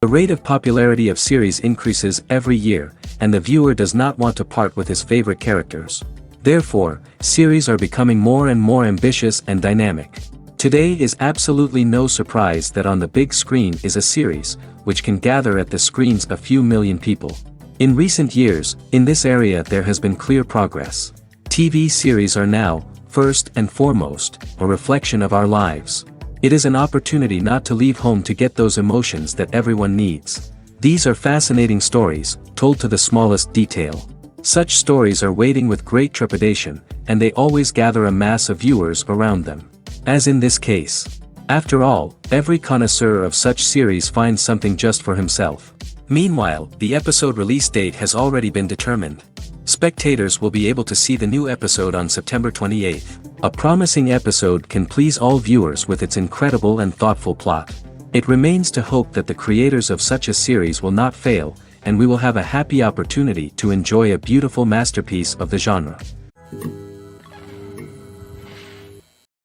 The rate of popularity of series increases every year, and the viewer does not want to part with his favorite characters. Therefore, series are becoming more and more ambitious and dynamic. Today is absolutely no surprise that on the big screen is a series, which can gather at the screens a few million people. In recent years, in this area there has been clear progress. TV series are now, first and foremost, a reflection of our lives. It is an opportunity not to leave home to get those emotions that everyone needs. These are fascinating stories, told to the smallest detail. Such stories are waiting with great trepidation, and they always gather a mass of viewers around them. As in this case. After all, every connoisseur of such series finds something just for himself. Meanwhile, the episode release date has already been determined. Spectators will be able to see the new episode on September 28th. A promising episode can please all viewers with its incredible and thoughtful plot. It remains to hope that the creators of such a series will not fail, and we will have a happy opportunity to enjoy a beautiful masterpiece of the genre.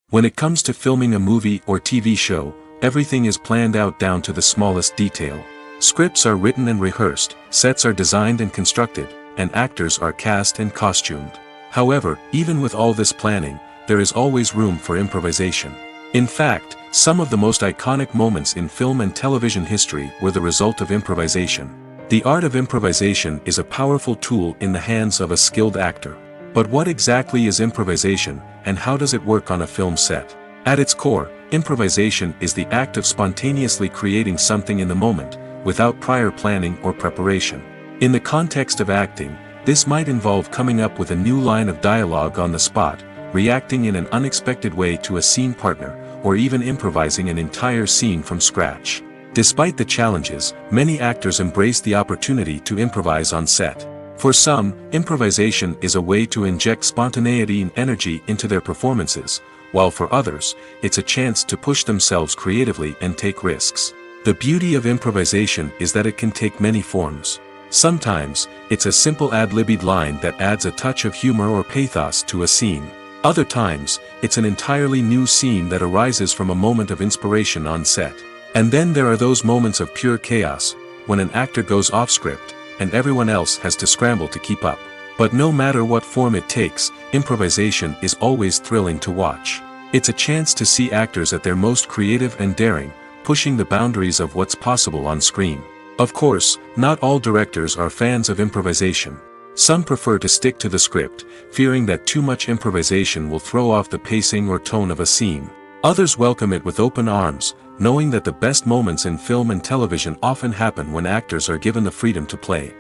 When it comes to filming a movie or TV show, everything is planned out down to the smallest detail. Scripts are written and rehearsed, sets are designed and constructed, and actors are cast and costumed. However, even with all this planning, there is always room for improvisation. In fact, some of the most iconic moments in film and television history were the result of improvisation. The art of improvisation is a powerful tool in the hands of a skilled actor. But what exactly is improvisation, and how does it work on a film set? At its core, improvisation is the act of spontaneously creating something in the moment, without prior planning or preparation. In the context of acting, this might involve coming up with a new line of dialogue on the spot, reacting in an unexpected way to a scene partner, or even improvising an entire scene from scratch. Despite the challenges, many actors embrace the opportunity to improvise on set. For some, improvisation is a way to inject spontaneity and energy into their performances, while for others, it's a chance to push themselves creatively and take risks. The beauty of improvisation is that it can take many forms. Sometimes, it's a simple ad-libbed line that adds a touch of humor or pathos to a scene. Other times, it's an entirely new scene that arises from a moment of inspiration on set. And then there are those moments of pure chaos, when an actor goes off script, and everyone else has to scramble to keep up. But no matter what form it takes, improvisation is always thrilling to watch. It's a chance to see actors at their most creative and daring, pushing the boundaries of what's possible on screen. Of course, not all directors are fans of improvisation. Some prefer to stick to the script, fearing that too much improvisation will throw off the pacing or tone of a scene. Others welcome it with open arms, knowing that the best moments in film and television often happen when actors are given the freedom to play.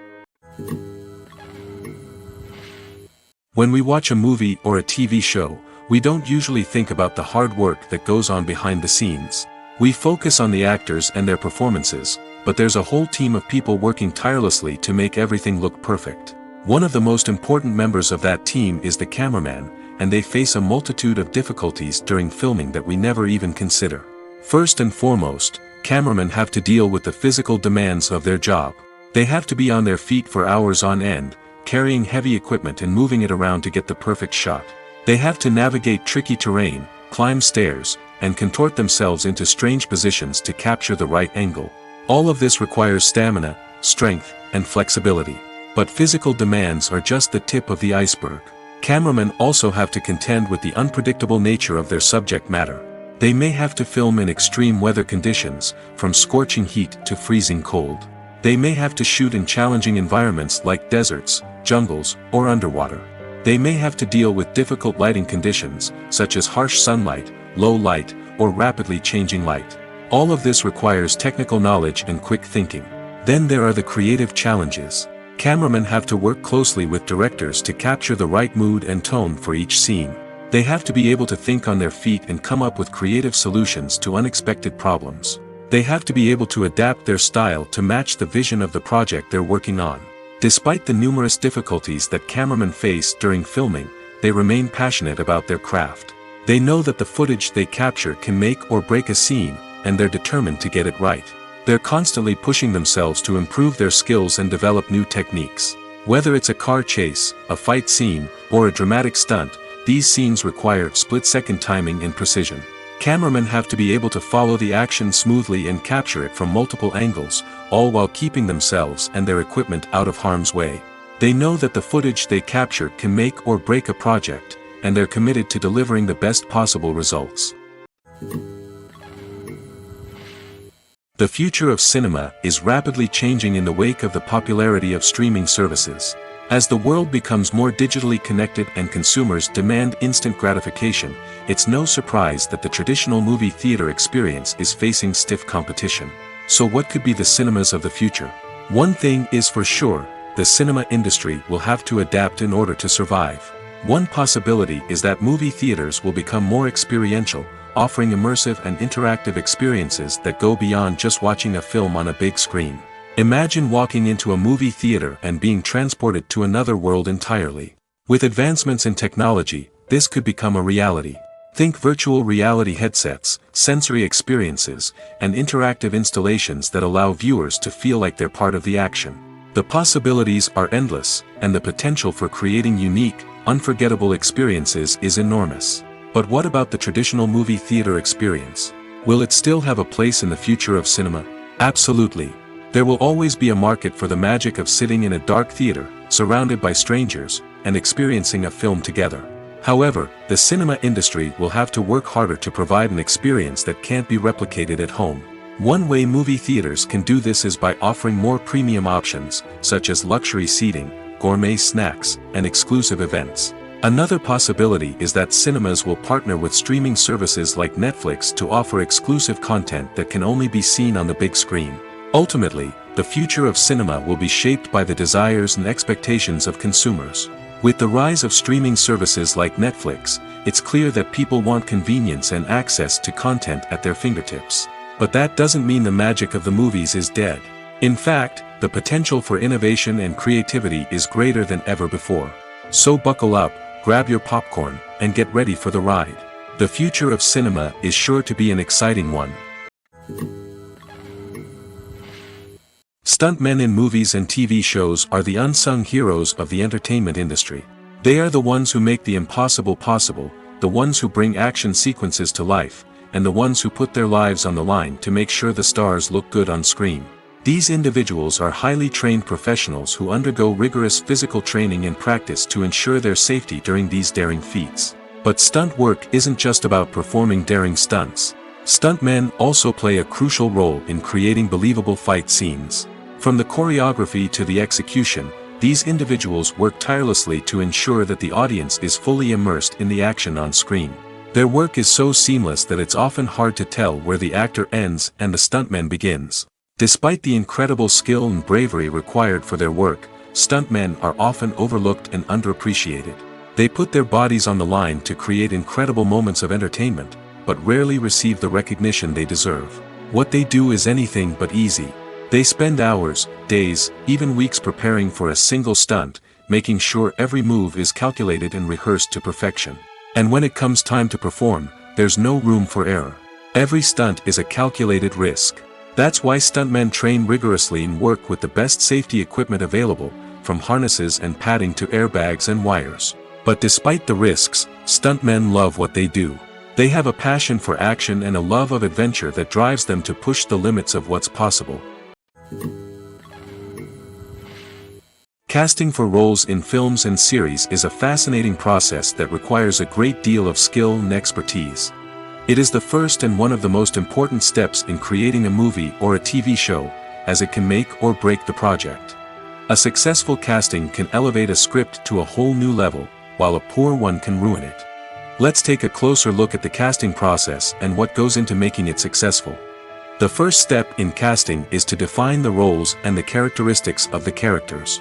When we watch a movie or a TV show, we don't usually think about the hard work that goes on behind the scenes. We focus on the actors and their performances, but there's a whole team of people working tirelessly to make everything look perfect. One of the most important members of that team is the cameraman, and they face a multitude of difficulties during filming that we never even consider. First and foremost, cameramen have to deal with the physical demands of their job. They have to be on their feet for hours on end, carrying heavy equipment and moving it around to get the perfect shot. They have to navigate tricky terrain, climb stairs, and contort themselves into strange positions to capture the right angle. All of this requires stamina, strength, and flexibility. But physical demands are just the tip of the iceberg. Cameramen also have to contend with the unpredictable nature of their subject matter. They may have to film in extreme weather conditions, from scorching heat to freezing cold. They may have to shoot in challenging environments like deserts, jungles, or underwater. They may have to deal with difficult lighting conditions, such as harsh sunlight, low light, or rapidly changing light. All of this requires technical knowledge and quick thinking. Then there are the creative challenges. Cameramen have to work closely with directors to capture the right mood and tone for each scene. They have to be able to think on their feet and come up with creative solutions to unexpected problems. They have to be able to adapt their style to match the vision of the project they're working on. Despite the numerous difficulties that cameramen face during filming, they remain passionate about their craft. They know that the footage they capture can make or break a scene, and they're determined to get it right. They're constantly pushing themselves to improve their skills and develop new techniques. Whether it's a car chase, a fight scene, or a dramatic stunt, these scenes require split-second timing and precision. Cameramen have to be able to follow the action smoothly and capture it from multiple angles, all while keeping themselves and their equipment out of harm's way. They know that the footage they capture can make or break a project, and they're committed to delivering the best possible results. The future of cinema is rapidly changing in the wake of the popularity of streaming services. As the world becomes more digitally connected and consumers demand instant gratification, it's no surprise that the traditional movie theater experience is facing stiff competition. So what could be the cinemas of the future? One thing is for sure, the cinema industry will have to adapt in order to survive. One possibility is that movie theaters will become more experiential, offering immersive and interactive experiences that go beyond just watching a film on a big screen. Imagine walking into a movie theater and being transported to another world entirely. With advancements in technology, this could become a reality. Think virtual reality headsets, sensory experiences, and interactive installations that allow viewers to feel like they're part of the action. The possibilities are endless, and the potential for creating unique, unforgettable experiences is enormous. But what about the traditional movie theater experience? Will it still have a place in the future of cinema? Absolutely. There will always be a market for the magic of sitting in a dark theater, surrounded by strangers, and experiencing a film together. However, the cinema industry will have to work harder to provide an experience that can't be replicated at home. One way movie theaters can do this is by offering more premium options, such as luxury seating, gourmet snacks, and exclusive events. Another possibility is that cinemas will partner with streaming services like Netflix to offer exclusive content that can only be seen on the big screen. Ultimately, the future of cinema will be shaped by the desires and expectations of consumers. With the rise of streaming services like Netflix, it's clear that people want convenience and access to content at their fingertips. But that doesn't mean the magic of the movies is dead. In fact, the potential for innovation and creativity is greater than ever before. So buckle up, grab your popcorn, and get ready for the ride. The future of cinema is sure to be an exciting one. Stuntmen in movies and TV shows are the unsung heroes of the entertainment industry. They are the ones who make the impossible possible, the ones who bring action sequences to life, and the ones who put their lives on the line to make sure the stars look good on screen. These individuals are highly trained professionals who undergo rigorous physical training and practice to ensure their safety during these daring feats. But stunt work isn't just about performing daring stunts. Stuntmen also play a crucial role in creating believable fight scenes. From the choreography to the execution, these individuals work tirelessly to ensure that the audience is fully immersed in the action on screen. Their work is so seamless that it's often hard to tell where the actor ends and the stuntman begins. Despite the incredible skill and bravery required for their work, stuntmen are often overlooked and underappreciated. They put their bodies on the line to create incredible moments of entertainment, but rarely receive the recognition they deserve. What they do is anything but easy. They spend hours, days, even weeks preparing for a single stunt, making sure every move is calculated and rehearsed to perfection. And when it comes time to perform, there's no room for error. Every stunt is a calculated risk. That's why stuntmen train rigorously and work with the best safety equipment available, from harnesses and padding to airbags and wires. But despite the risks, stuntmen love what they do. They have a passion for action and a love of adventure that drives them to push the limits of what's possible. Casting for roles in films and series is a fascinating process that requires a great deal of skill and expertise. It is the first and one of the most important steps in creating a movie or a TV show, as it can make or break the project. A successful casting can elevate a script to a whole new level, while a poor one can ruin it. Let's take a closer look at the casting process and what goes into making it successful. The first step in casting is to define the roles and the characteristics of the characters.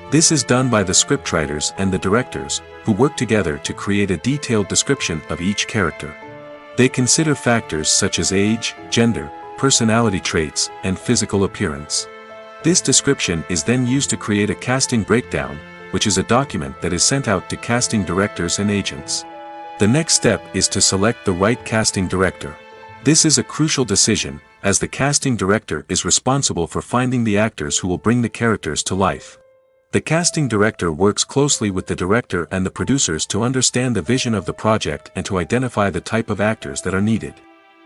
This is done by the scriptwriters and the directors, who work together to create a detailed description of each character. They consider factors such as age, gender, personality traits, and physical appearance. This description is then used to create a casting breakdown, which is a document that is sent out to casting directors and agents. The next step is to select the right casting director. This is a crucial decision, as the casting director is responsible for finding the actors who will bring the characters to life. The casting director works closely with the director and the producers to understand the vision of the project and to identify the type of actors that are needed.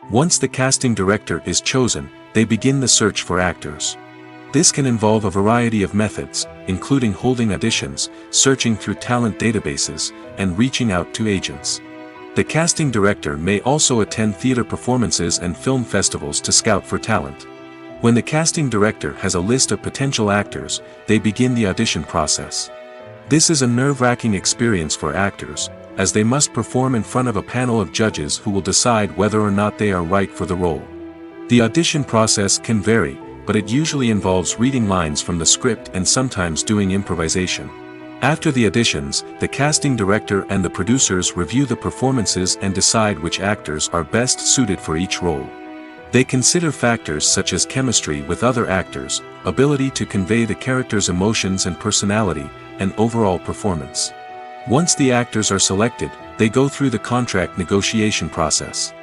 Once the casting director is chosen, they begin the search for actors. This can involve a variety of methods, including holding auditions, searching through talent databases, and reaching out to agents. The casting director may also attend theater performances and film festivals to scout for talent. When the casting director has a list of potential actors, they begin the audition process. This is a nerve-wracking experience for actors, as they must perform in front of a panel of judges who will decide whether or not they are right for the role. The audition process can vary, but it usually involves reading lines from the script and sometimes doing improvisation. After the auditions, the casting director and the producers review the performances and decide which actors are best suited for each role. They consider factors such as chemistry with other actors, ability to convey the character's emotions and personality, and overall performance. Once the actors are selected, they go through the contract negotiation process.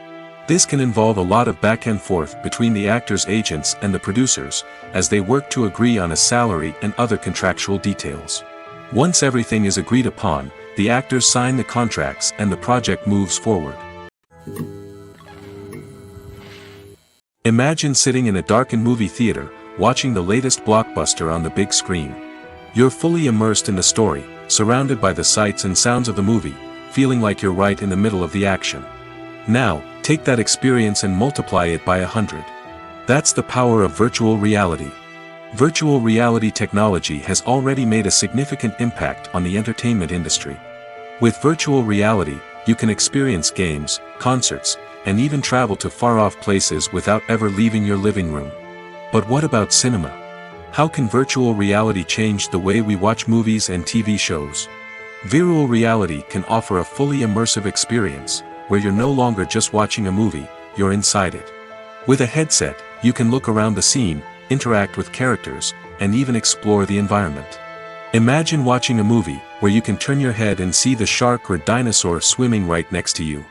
This can involve a lot of back and forth between the actors' agents and the producers, as they work to agree on a salary and other contractual details. Once everything is agreed upon, the actors sign the contracts and the project moves forward. Imagine sitting in a darkened movie theater, watching the latest blockbuster on the big screen. You're fully immersed in the story, surrounded by the sights and sounds of the movie, feeling like you're right in the middle of the action. Now, take that experience and multiply it by 100. That's the power of virtual reality. Virtual reality technology has already made a significant impact on the entertainment industry. With virtual reality, you can experience games, concerts, and even travel to far-off places without ever leaving your living room. But what about cinema? How can virtual reality change the way we watch movies and TV shows? Virtual reality can offer a fully immersive experience, where you're no longer just watching a movie, you're inside it. With a headset, you can look around the scene, interact with characters, and even explore the environment. Imagine watching a movie where you can turn your head and see the shark or dinosaur swimming right next to you.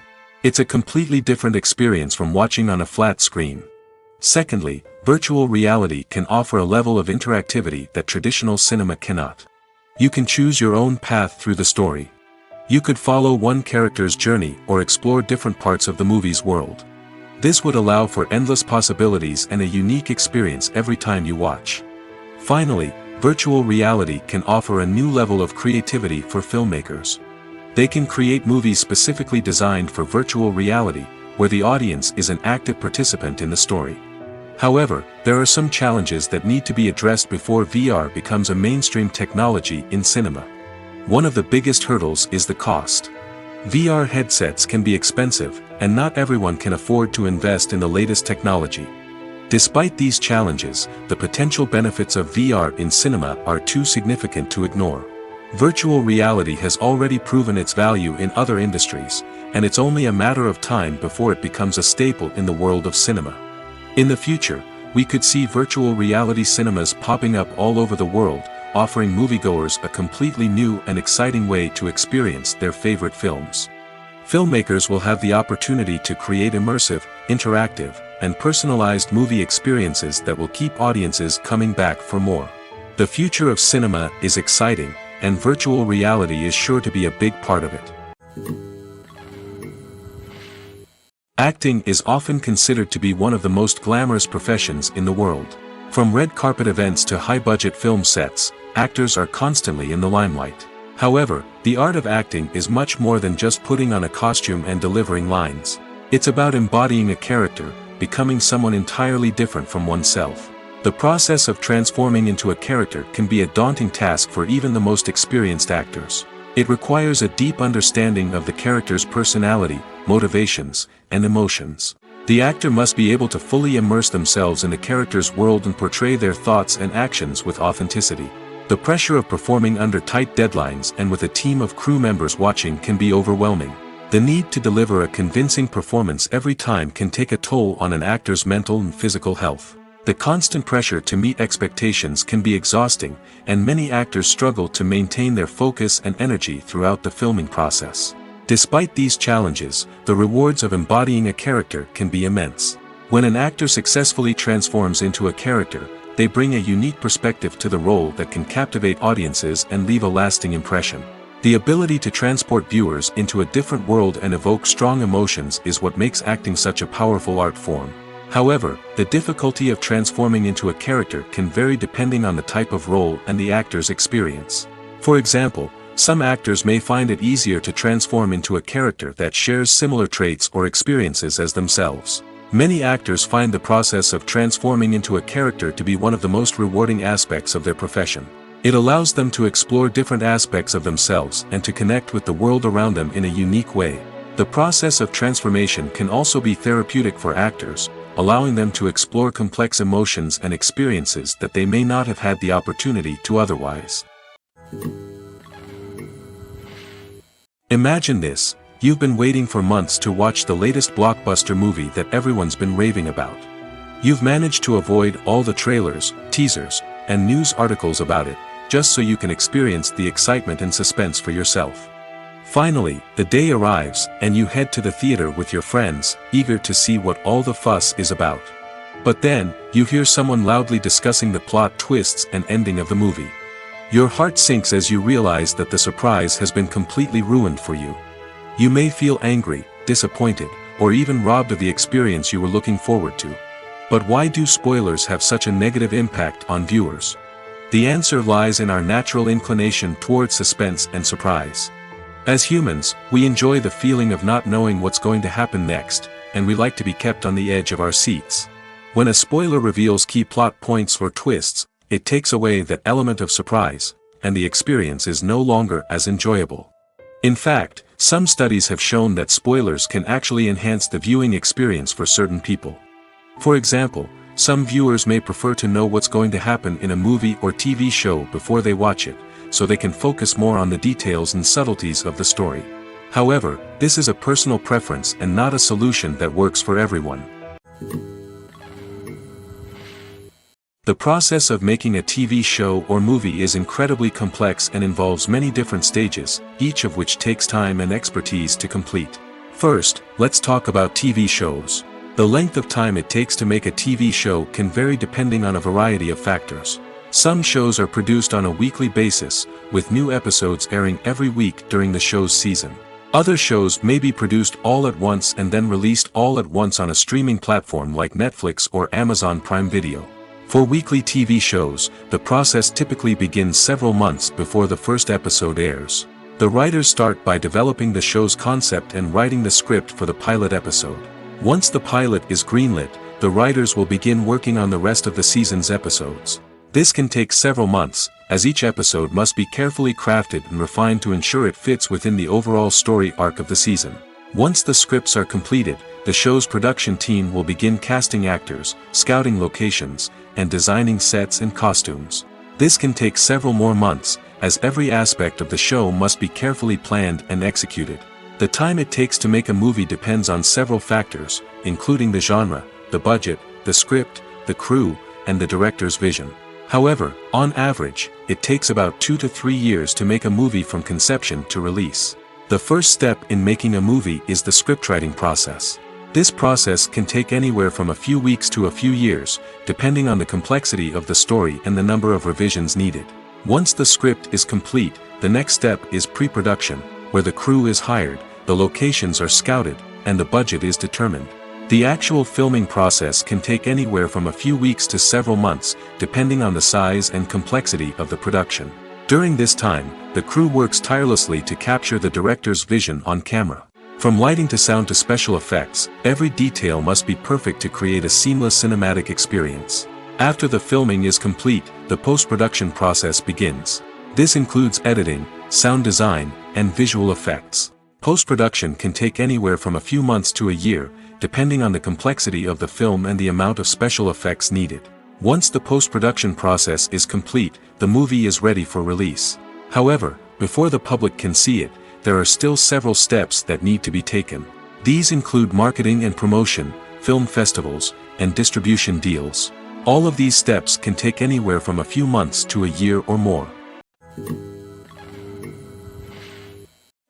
It's a completely different experience from watching on a flat screen. Secondly, virtual reality can offer a level of interactivity that traditional cinema cannot. You can choose your own path through the story. You could follow one character's journey or explore different parts of the movie's world. This would allow for endless possibilities and a unique experience every time you watch. Finally, virtual reality can offer a new level of creativity for filmmakers. They can create movies specifically designed for virtual reality, where the audience is an active participant in the story. However, there are some challenges that need to be addressed before VR becomes a mainstream technology in cinema. One of the biggest hurdles is the cost. VR headsets can be expensive, and not everyone can afford to invest in the latest technology. Despite these challenges, the potential benefits of VR in cinema are too significant to ignore. Virtual reality has already proven its value in other industries, and it's only a matter of time before it becomes a staple in the world of cinema. In the future, we could see virtual reality cinemas popping up all over the world, offering moviegoers a completely new and exciting way to experience their favorite films. Filmmakers will have the opportunity to create immersive, interactive, and personalized movie experiences that will keep audiences coming back for more. The future of cinema is exciting, and virtual reality is sure to be a big part of it. Acting is often considered to be one of the most glamorous professions in the world. From red carpet events to high-budget film sets, actors are constantly in the limelight. However, the art of acting is much more than just putting on a costume and delivering lines. It's about embodying a character, becoming someone entirely different from oneself. The process of transforming into a character can be a daunting task for even the most experienced actors. It requires a deep understanding of the character's personality, motivations, and emotions. The actor must be able to fully immerse themselves in the character's world and portray their thoughts and actions with authenticity. The pressure of performing under tight deadlines and with a team of crew members watching can be overwhelming. The need to deliver a convincing performance every time can take a toll on an actor's mental and physical health. The constant pressure to meet expectations can be exhausting, and many actors struggle to maintain their focus and energy throughout the filming process. Despite these challenges, the rewards of embodying a character can be immense. When an actor successfully transforms into a character, they bring a unique perspective to the role that can captivate audiences and leave a lasting impression. The ability to transport viewers into a different world and evoke strong emotions is what makes acting such a powerful art form. However, the difficulty of transforming into a character can vary depending on the type of role and the actor's experience. For example, some actors may find it easier to transform into a character that shares similar traits or experiences as themselves. Many actors find the process of transforming into a character to be one of the most rewarding aspects of their profession. It allows them to explore different aspects of themselves and to connect with the world around them in a unique way. The process of transformation can also be therapeutic for actors, allowing them to explore complex emotions and experiences that they may not have had the opportunity to otherwise. Imagine this: you've been waiting for months to watch the latest blockbuster movie that everyone's been raving about. You've managed to avoid all the trailers, teasers, and news articles about it, just so you can experience the excitement and suspense for yourself. Finally, the day arrives, and you head to the theater with your friends, eager to see what all the fuss is about. But then, you hear someone loudly discussing the plot twists and ending of the movie. Your heart sinks as you realize that the surprise has been completely ruined for you. You may feel angry, disappointed, or even robbed of the experience you were looking forward to. But why do spoilers have such a negative impact on viewers? The answer lies in our natural inclination toward suspense and surprise. As humans, we enjoy the feeling of not knowing what's going to happen next, and we like to be kept on the edge of our seats. When a spoiler reveals key plot points or twists, it takes away that element of surprise, and the experience is no longer as enjoyable. In fact, some studies have shown that spoilers can actually enhance the viewing experience for certain people. For example, some viewers may prefer to know what's going to happen in a movie or TV show before they watch it, so they can focus more on the details and subtleties of the story. However, this is a personal preference and not a solution that works for everyone. The process of making a TV show or movie is incredibly complex and involves many different stages, each of which takes time and expertise to complete. First, let's talk about TV shows. The length of time it takes to make a TV show can vary depending on a variety of factors. Some shows are produced on a weekly basis, with new episodes airing every week during the show's season. Other shows may be produced all at once and then released all at once on a streaming platform like Netflix or Amazon Prime Video. For weekly TV shows, the process typically begins several months before the first episode airs. The writers start by developing the show's concept and writing the script for the pilot episode. Once the pilot is greenlit, the writers will begin working on the rest of the season's episodes. This can take several months, as each episode must be carefully crafted and refined to ensure it fits within the overall story arc of the season. Once the scripts are completed, the show's production team will begin casting actors, scouting locations, and designing sets and costumes. This can take several more months, as every aspect of the show must be carefully planned and executed. The time it takes to make a movie depends on several factors, including the genre, the budget, the script, the crew, and the director's vision. However, on average, it takes about 2 to 3 years to make a movie from conception to release. The first step in making a movie is the scriptwriting process. This process can take anywhere from a few weeks to a few years, depending on the complexity of the story and the number of revisions needed. Once the script is complete, the next step is pre-production, where the crew is hired, the locations are scouted, and the budget is determined. The actual filming process can take anywhere from a few weeks to several months, depending on the size and complexity of the production. During this time, the crew works tirelessly to capture the director's vision on camera. From lighting to sound to special effects, every detail must be perfect to create a seamless cinematic experience. After the filming is complete, the post-production process begins. This includes editing, sound design, and visual effects. Post-production can take anywhere from a few months to a year, depending on the complexity of the film and the amount of special effects needed. Once the post-production process is complete, the movie is ready for release. However, before the public can see it, there are still several steps that need to be taken. These include marketing and promotion, film festivals, and distribution deals. All of these steps can take anywhere from a few months to a year or more.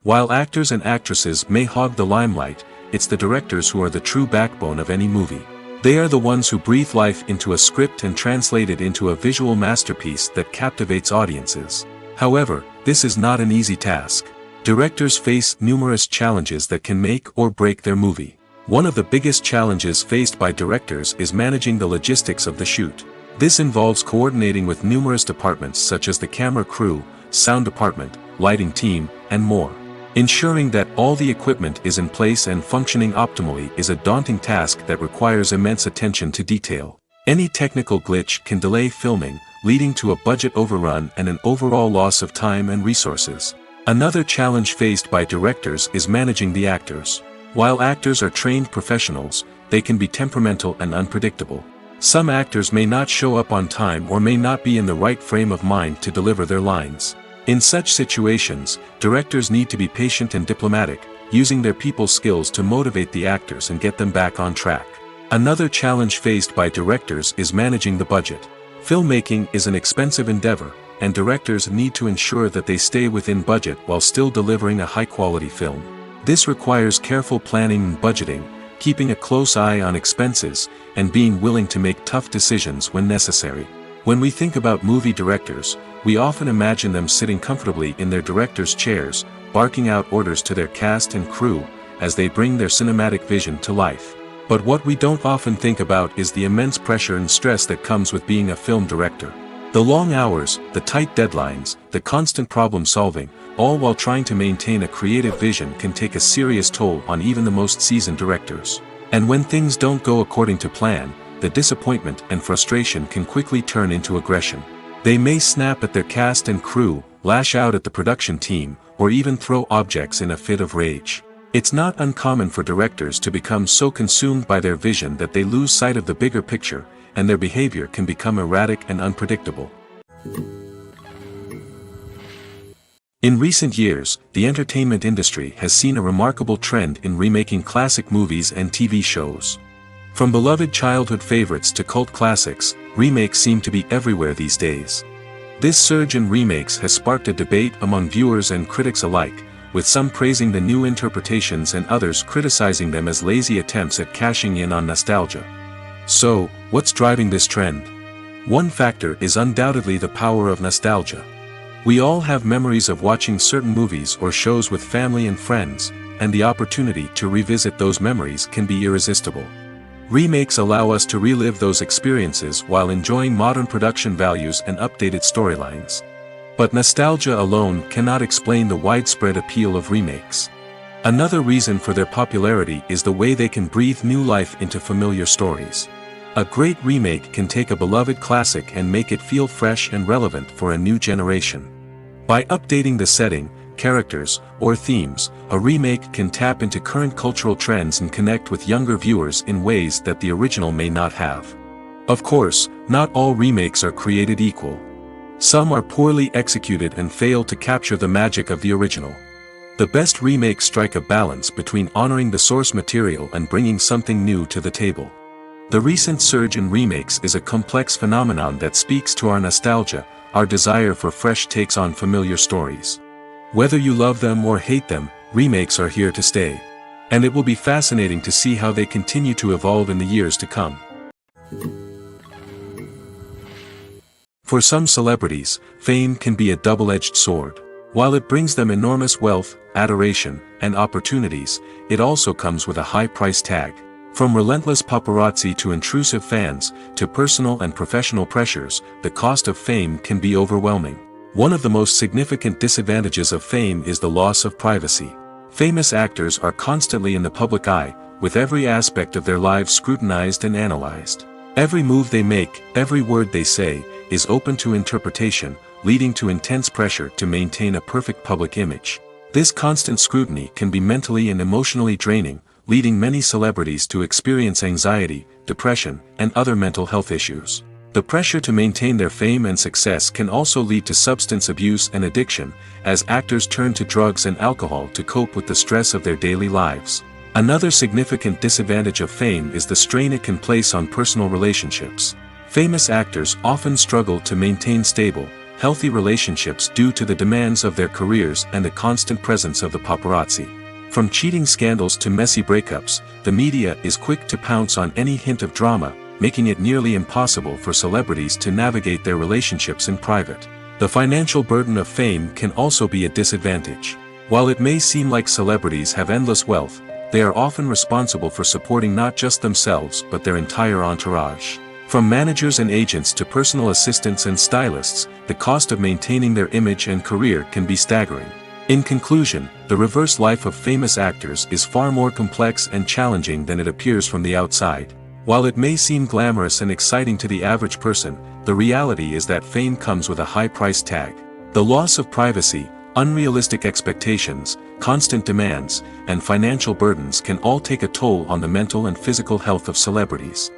While actors and actresses may hog the limelight, it's the directors who are the true backbone of any movie. They are the ones who breathe life into a script and translate it into a visual masterpiece that captivates audiences. However, this is not an easy task. Directors face numerous challenges that can make or break their movie. One of the biggest challenges faced by directors is managing the logistics of the shoot. This involves coordinating with numerous departments such as the camera crew, sound department, lighting team, and more. Ensuring that all the equipment is in place and functioning optimally is a daunting task that requires immense attention to detail. Any technical glitch can delay filming, leading to a budget overrun and an overall loss of time and resources. Another challenge faced by directors is managing the actors. While actors are trained professionals, they can be temperamental and unpredictable. Some actors may not show up on time or may not be in the right frame of mind to deliver their lines. In such situations, directors need to be patient and diplomatic, using their people skills to motivate the actors and get them back on track. Another challenge faced by directors is managing the budget. Filmmaking is an expensive endeavor, and directors need to ensure that they stay within budget while still delivering a high-quality film. This requires careful planning and budgeting, keeping a close eye on expenses, and being willing to make tough decisions when necessary. When we think about movie directors, we often imagine them sitting comfortably in their director's chairs, barking out orders to their cast and crew, as they bring their cinematic vision to life. But what we don't often think about is the immense pressure and stress that comes with being a film director. The long hours, the tight deadlines, the constant problem solving, all while trying to maintain a creative vision can take a serious toll on even the most seasoned directors. And when things don't go according to plan, the disappointment and frustration can quickly turn into aggression. They may snap at their cast and crew, lash out at the production team, or even throw objects in a fit of rage. It's not uncommon for directors to become so consumed by their vision that they lose sight of the bigger picture, and their behavior can become erratic and unpredictable. In recent years, the entertainment industry has seen a remarkable trend in remaking classic movies and TV shows. From beloved childhood favorites to cult classics, remakes seem to be everywhere these days. This surge in remakes has sparked a debate among viewers and critics alike, with some praising the new interpretations and others criticizing them as lazy attempts at cashing in on nostalgia. So, what's driving this trend? One factor is undoubtedly the power of nostalgia. We all have memories of watching certain movies or shows with family and friends, and the opportunity to revisit those memories can be irresistible. Remakes allow us to relive those experiences while enjoying modern production values and updated storylines. But nostalgia alone cannot explain the widespread appeal of remakes. Another reason for their popularity is the way they can breathe new life into familiar stories. A great remake can take a beloved classic and make it feel fresh and relevant for a new generation. By updating the setting, characters, or themes, a remake can tap into current cultural trends and connect with younger viewers in ways that the original may not have. Of course, not all remakes are created equal. Some are poorly executed and fail to capture the magic of the original. The best remakes strike a balance between honoring the source material and bringing something new to the table. The recent surge in remakes is a complex phenomenon that speaks to our nostalgia, our desire for fresh takes on familiar stories. Whether you love them or hate them, remakes are here to stay. And it will be fascinating to see how they continue to evolve in the years to come. For some celebrities, fame can be a double-edged sword. While it brings them enormous wealth, adoration, and opportunities, it also comes with a high price tag. From relentless paparazzi to intrusive fans, to personal and professional pressures, the cost of fame can be overwhelming. One of the most significant disadvantages of fame is the loss of privacy. Famous actors are constantly in the public eye, with every aspect of their lives scrutinized and analyzed. Every move they make, every word they say, is open to interpretation, leading to intense pressure to maintain a perfect public image. This constant scrutiny can be mentally and emotionally draining, leading many celebrities to experience anxiety, depression, and other mental health issues. The pressure to maintain their fame and success can also lead to substance abuse and addiction, as actors turn to drugs and alcohol to cope with the stress of their daily lives. Another significant disadvantage of fame is the strain it can place on personal relationships. Famous actors often struggle to maintain stable, healthy relationships due to the demands of their careers and the constant presence of the paparazzi. From cheating scandals to messy breakups, the media is quick to pounce on any hint of drama, making it nearly impossible for celebrities to navigate their relationships in private. The financial burden of fame can also be a disadvantage. While it may seem like celebrities have endless wealth, they are often responsible for supporting not just themselves but their entire entourage. From managers and agents to personal assistants and stylists, the cost of maintaining their image and career can be staggering. In conclusion, the reverse life of famous actors is far more complex and challenging than it appears from the outside. While it may seem glamorous and exciting to the average person, the reality is that fame comes with a high price tag. The loss of privacy, unrealistic expectations, constant demands, and financial burdens can all take a toll on the mental and physical health of celebrities.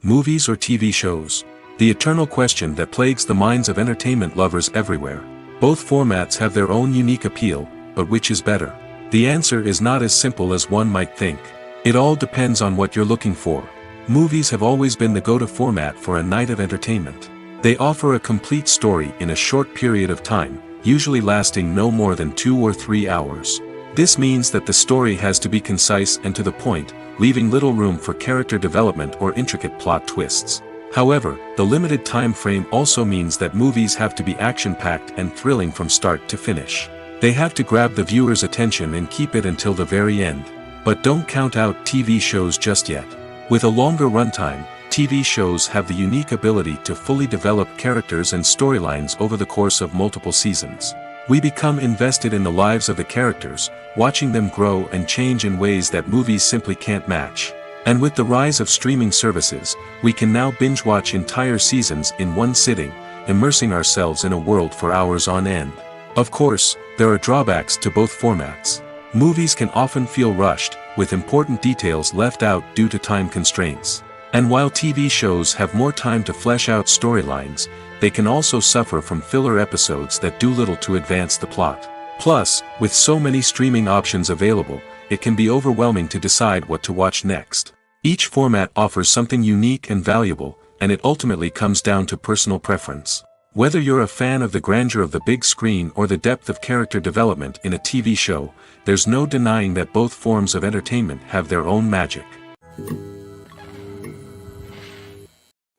Movies or TV shows? The eternal question that plagues the minds of entertainment lovers everywhere. Both formats have their own unique appeal, but which is better? The answer is not as simple as one might think. It all depends on what you're looking for. Movies have always been the go-to format for a night of entertainment. They offer a complete story in a short period of time, usually lasting no more than 2 or 3 hours. This means that the story has to be concise and to the point, leaving little room for character development or intricate plot twists. However, the limited time frame also means that movies have to be action-packed and thrilling from start to finish. They have to grab the viewer's attention and keep it until the very end. But don't count out TV shows just yet. With a longer runtime, TV shows have the unique ability to fully develop characters and storylines over the course of multiple seasons. We become invested in the lives of the characters, watching them grow and change in ways that movies simply can't match. And with the rise of streaming services, we can now binge-watch entire seasons in one sitting, immersing ourselves in a world for hours on end. Of course, there are drawbacks to both formats. Movies can often feel rushed, with important details left out due to time constraints. And while TV shows have more time to flesh out storylines, they can also suffer from filler episodes that do little to advance the plot. Plus, with so many streaming options available, it can be overwhelming to decide what to watch next. Each format offers something unique and valuable, and it ultimately comes down to personal preference. Whether you're a fan of the grandeur of the big screen or the depth of character development in a TV show, there's no denying that both forms of entertainment have their own magic.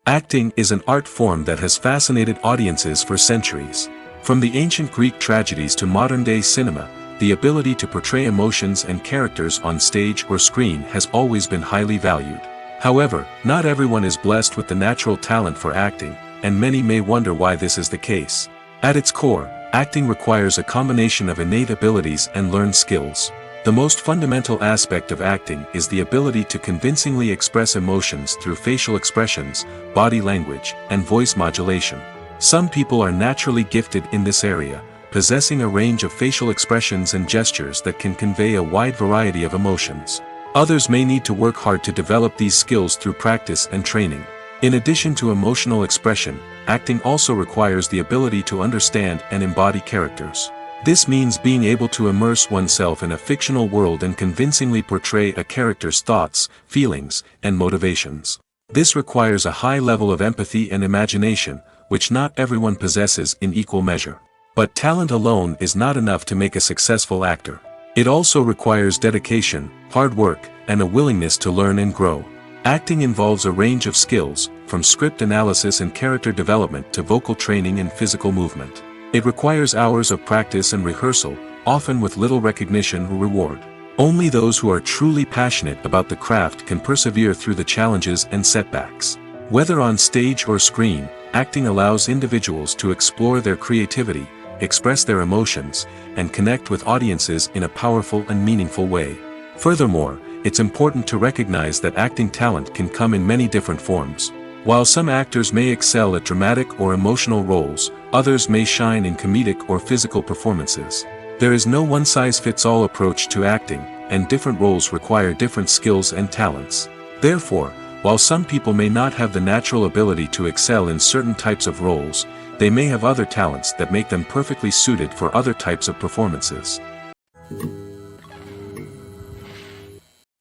Acting is an art form that has fascinated audiences for centuries. From the ancient Greek tragedies to modern-day cinema, the ability to portray emotions and characters on stage or screen has always been highly valued. However, not everyone is blessed with the natural talent for acting, and many may wonder why this is the case. At its core, acting requires a combination of innate abilities and learned skills. The most fundamental aspect of acting is the ability to convincingly express emotions through facial expressions, body language, and voice modulation. Some people are naturally gifted in this area, possessing a range of facial expressions and gestures that can convey a wide variety of emotions. Others may need to work hard to develop these skills through practice and training. In addition to emotional expression, acting also requires the ability to understand and embody characters. This means being able to immerse oneself in a fictional world and convincingly portray a character's thoughts, feelings, and motivations. This requires a high level of empathy and imagination, which not everyone possesses in equal measure. But talent alone is not enough to make a successful actor. It also requires dedication, hard work, and a willingness to learn and grow. Acting involves a range of skills, from script analysis and character development to vocal training and physical movement. It requires hours of practice and rehearsal, often with little recognition or reward. Only those who are truly passionate about the craft can persevere through the challenges and setbacks. Whether on stage or screen, acting allows individuals to explore their creativity, express their emotions, and connect with audiences in a powerful and meaningful way. Furthermore, it's important to recognize that acting talent can come in many different forms. While some actors may excel at dramatic or emotional roles, others may shine in comedic or physical performances. There is no one-size-fits-all approach to acting, and different roles require different skills and talents. Therefore, while some people may not have the natural ability to excel in certain types of roles, they may have other talents that make them perfectly suited for other types of performances.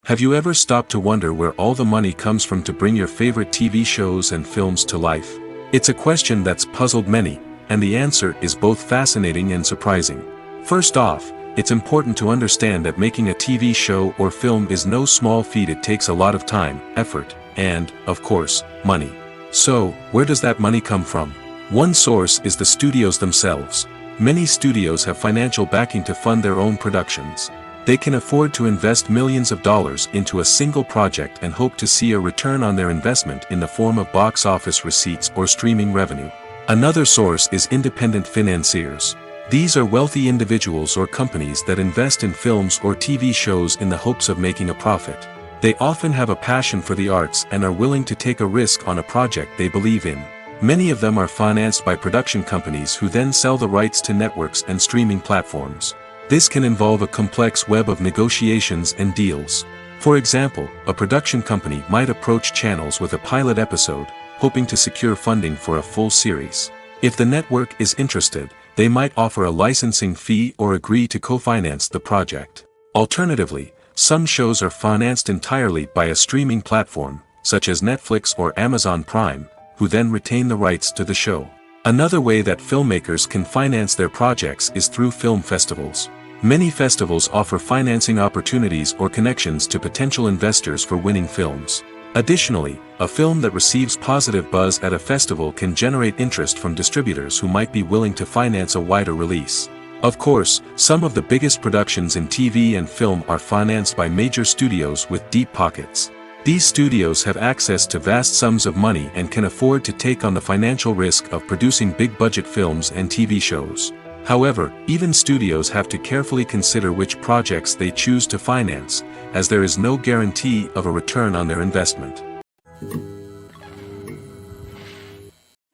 Have you ever stopped to wonder where all the money comes from to bring your favorite TV shows and films to life? It's a question that's puzzled many, and the answer is both fascinating and surprising. First off, it's important to understand that making a TV show or film is no small feat. It takes a lot of time, effort, and, of course, money. So, where does that money come from? One source is the studios themselves. Many studios have financial backing to fund their own productions. They can afford to invest millions of dollars into a single project and hope to see a return on their investment in the form of box office receipts or streaming revenue. Another source is independent financiers. These are wealthy individuals or companies that invest in films or TV shows in the hopes of making a profit. They often have a passion for the arts and are willing to take a risk on a project they believe in. Many of them are financed by production companies who then sell the rights to networks and streaming platforms. This can involve a complex web of negotiations and deals. For example, a production company might approach channels with a pilot episode, hoping to secure funding for a full series. If the network is interested, they might offer a licensing fee or agree to co-finance the project. Alternatively, some shows are financed entirely by a streaming platform, such as Netflix or Amazon Prime, who then retain the rights to the show. Another way that filmmakers can finance their projects is through film festivals. Many festivals offer financing opportunities or connections to potential investors for winning films. Additionally, a film that receives positive buzz at a festival can generate interest from distributors who might be willing to finance a wider release. Of course, some of the biggest productions in TV and film are financed by major studios with deep pockets. These studios have access to vast sums of money and can afford to take on the financial risk of producing big-budget films and TV shows. However, even studios have to carefully consider which projects they choose to finance, as there is no guarantee of a return on their investment.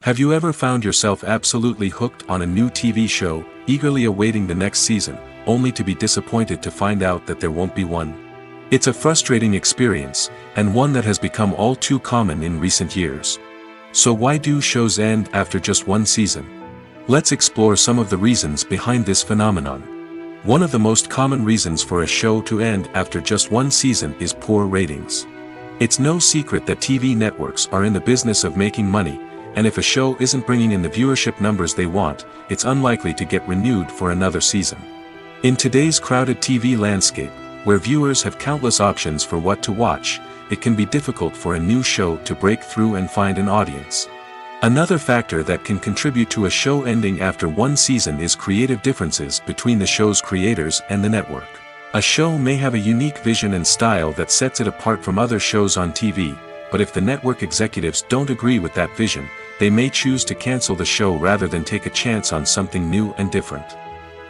Have you ever found yourself absolutely hooked on a new TV show, eagerly awaiting the next season, only to be disappointed to find out that there won't be one? It's a frustrating experience, and one that has become all too common in recent years. So why do shows end after just one season? Let's explore some of the reasons behind this phenomenon. One of the most common reasons for a show to end after just one season is poor ratings. It's no secret that TV networks are in the business of making money, and if a show isn't bringing in the viewership numbers they want, it's unlikely to get renewed for another season. In today's crowded TV landscape, where viewers have countless options for what to watch, it can be difficult for a new show to break through and find an audience. Another factor that can contribute to a show ending after one season is creative differences between the show's creators and the network. A show may have a unique vision and style that sets it apart from other shows on TV, but if the network executives don't agree with that vision, they may choose to cancel the show rather than take a chance on something new and different.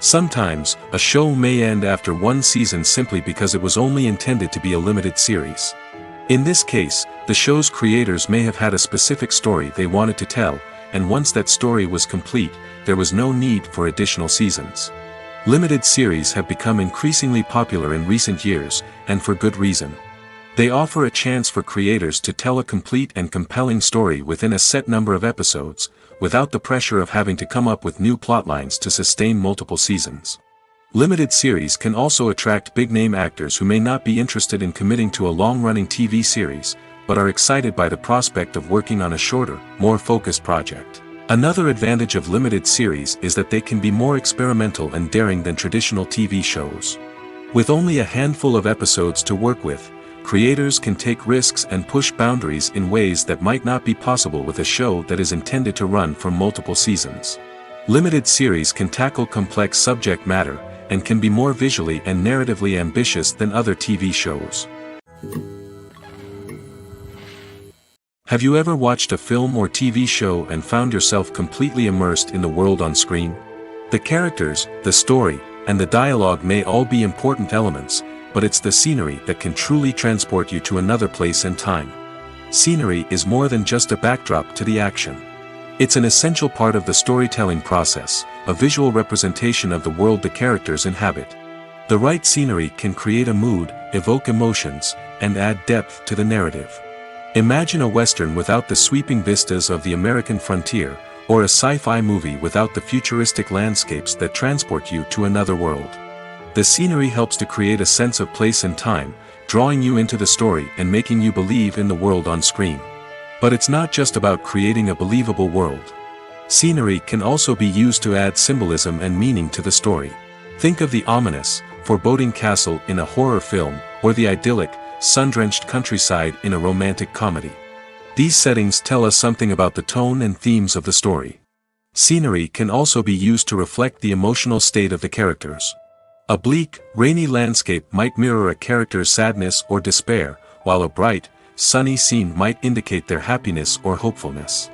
Sometimes, a show may end after one season simply because it was only intended to be a limited series. In this case, the show's creators may have had a specific story they wanted to tell, and once that story was complete, there was no need for additional seasons. Limited series have become increasingly popular in recent years, and for good reason. They offer a chance for creators to tell a complete and compelling story within a set number of episodes, without the pressure of having to come up with new plotlines to sustain multiple seasons. Limited series can also attract big-name actors who may not be interested in committing to a long-running TV series, but are excited by the prospect of working on a shorter, more focused project. Another advantage of limited series is that they can be more experimental and daring than traditional TV shows. With only a handful of episodes to work with, creators can take risks and push boundaries in ways that might not be possible with a show that is intended to run for multiple seasons. Limited series can tackle complex subject matter, and can be more visually and narratively ambitious than other TV shows. Have you ever watched a film or TV show and found yourself completely immersed in the world on screen? The characters, the story, and the dialogue may all be important elements, but it's the scenery that can truly transport you to another place and time. Scenery is more than just a backdrop to the action. It's an essential part of the storytelling process, a visual representation of the world the characters inhabit. The right scenery can create a mood, evoke emotions, and add depth to the narrative. Imagine a Western without the sweeping vistas of the American frontier, or a sci-fi movie without the futuristic landscapes that transport you to another world. The scenery helps to create a sense of place and time, drawing you into the story and making you believe in the world on screen. But it's not just about creating a believable world. Scenery can also be used to add symbolism and meaning to the story. Think of the ominous, foreboding castle in a horror film, or the idyllic, sun-drenched countryside in a romantic comedy. These settings tell us something about the tone and themes of the story. Scenery can also be used to reflect the emotional state of the characters. A bleak, rainy landscape might mirror a character's sadness or despair, while a bright, sunny scene might indicate their happiness or hopefulness.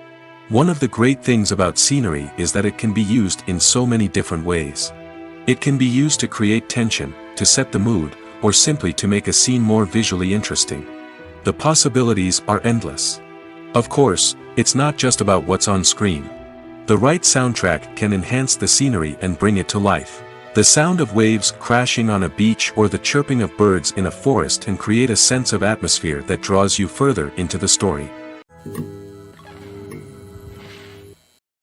One of the great things about scenery is that it can be used in so many different ways. It can be used to create tension, to set the mood, or simply to make a scene more visually interesting. The possibilities are endless. Of course, it's not just about what's on screen. The right soundtrack can enhance the scenery and bring it to life. The sound of waves crashing on a beach or the chirping of birds in a forest can create a sense of atmosphere that draws you further into the story.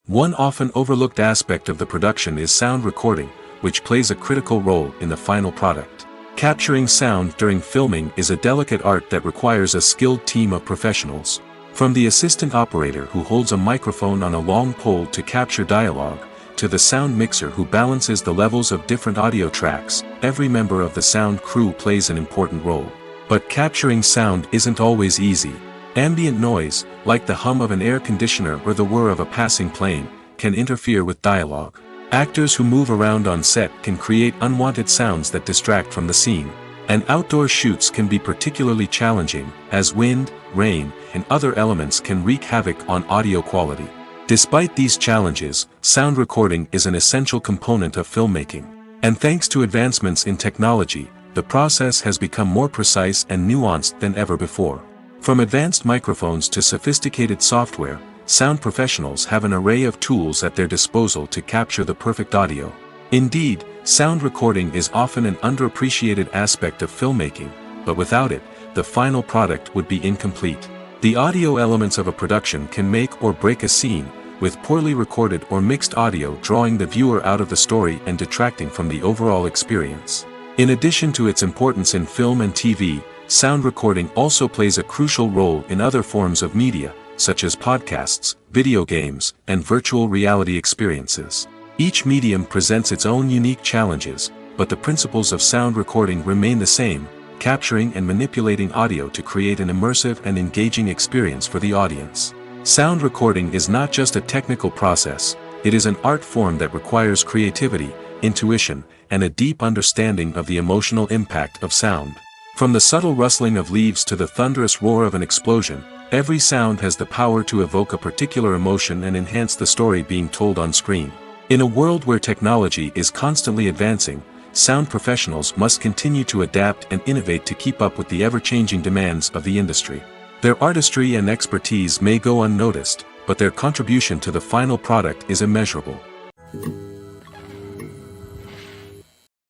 One often overlooked aspect of the production is sound recording, which plays a critical role in the final product. Capturing sound during filming is a delicate art that requires a skilled team of professionals. From the assistant operator who holds a microphone on a long pole to capture dialogue, to the sound mixer who balances the levels of different audio tracks, every member of the sound crew plays an important role. But capturing sound isn't always easy. Ambient noise, like the hum of an air conditioner or the whir of a passing plane, can interfere with dialogue. Actors who move around on set can create unwanted sounds that distract from the scene. And outdoor shoots can be particularly challenging, as wind, rain, and other elements can wreak havoc on audio quality. Despite these challenges, sound recording is an essential component of filmmaking. And thanks to advancements in technology, the process has become more precise and nuanced than ever before. From advanced microphones to sophisticated software, sound professionals have an array of tools at their disposal to capture the perfect audio. Indeed, sound recording is often an underappreciated aspect of filmmaking, but without it, the final product would be incomplete. The audio elements of a production can make or break a scene, with poorly recorded or mixed audio drawing the viewer out of the story and detracting from the overall experience. In addition to its importance in film and TV, sound recording also plays a crucial role in other forms of media, such as podcasts, video games, and virtual reality experiences. Each medium presents its own unique challenges, but the principles of sound recording remain the same, capturing and manipulating audio to create an immersive and engaging experience for the audience. Sound recording is not just a technical process, it is an art form that requires creativity, intuition, and a deep understanding of the emotional impact of sound. From the subtle rustling of leaves to the thunderous roar of an explosion, every sound has the power to evoke a particular emotion and enhance the story being told on screen. In a world where technology is constantly advancing, sound professionals must continue to adapt and innovate to keep up with the ever-changing demands of the industry. Their artistry and expertise may go unnoticed, but their contribution to the final product is immeasurable.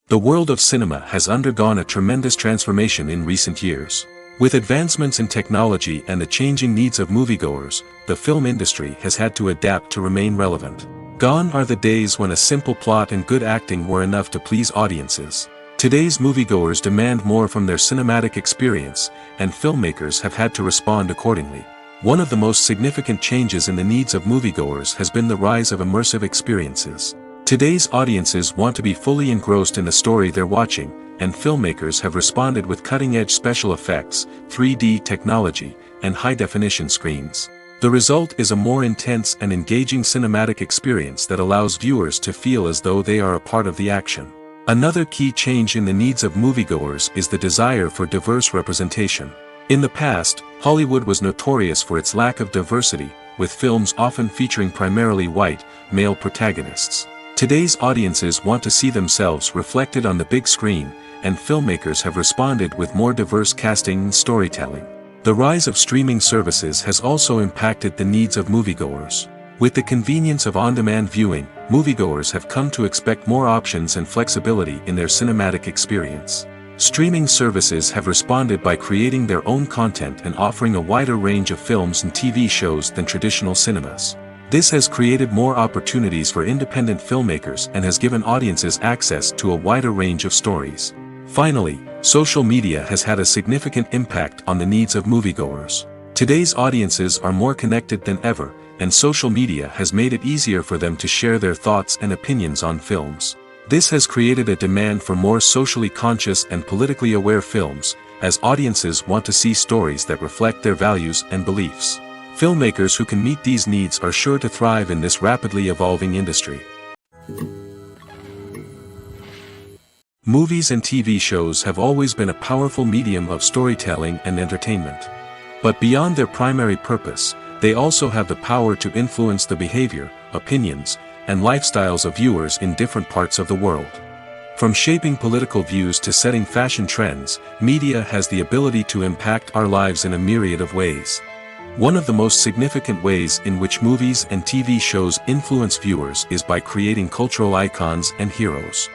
The world of cinema has undergone a tremendous transformation in recent years. With advancements in technology and the changing needs of moviegoers, the film industry has had to adapt to remain relevant. Gone are the days when a simple plot and good acting were enough to please audiences. Today's moviegoers demand more from their cinematic experience, and filmmakers have had to respond accordingly. One of the most significant changes in the needs of moviegoers has been the rise of immersive experiences. Today's audiences want to be fully engrossed in the story they're watching, and filmmakers have responded with cutting-edge special effects, 3D technology, and high-definition screens. The result is a more intense and engaging cinematic experience that allows viewers to feel as though they are a part of the action. Another key change in the needs of moviegoers is the desire for diverse representation. In the past, Hollywood was notorious for its lack of diversity, with films often featuring primarily white, male protagonists. Today's audiences want to see themselves reflected on the big screen, and filmmakers have responded with more diverse casting and storytelling. The rise of streaming services has also impacted the needs of moviegoers. With the convenience of on-demand viewing, moviegoers have come to expect more options and flexibility in their cinematic experience. Streaming services have responded by creating their own content and offering a wider range of films and TV shows than traditional cinemas. This has created more opportunities for independent filmmakers and has given audiences access to a wider range of stories. Finally, social media has had a significant impact on the needs of moviegoers. Today's audiences are more connected than ever, and social media has made it easier for them to share their thoughts and opinions on films. This has created a demand for more socially conscious and politically aware films, as audiences want to see stories that reflect their values and beliefs. Filmmakers who can meet these needs are sure to thrive in this rapidly evolving industry. Movies and TV shows have always been a powerful medium of storytelling and entertainment. But beyond their primary purpose, they also have the power to influence the behavior, opinions, and lifestyles of viewers in different parts of the world. From shaping political views to setting fashion trends, media has the ability to impact our lives in a myriad of ways. One of the most significant ways in which movies and TV shows influence viewers is by creating cultural icons and heroes.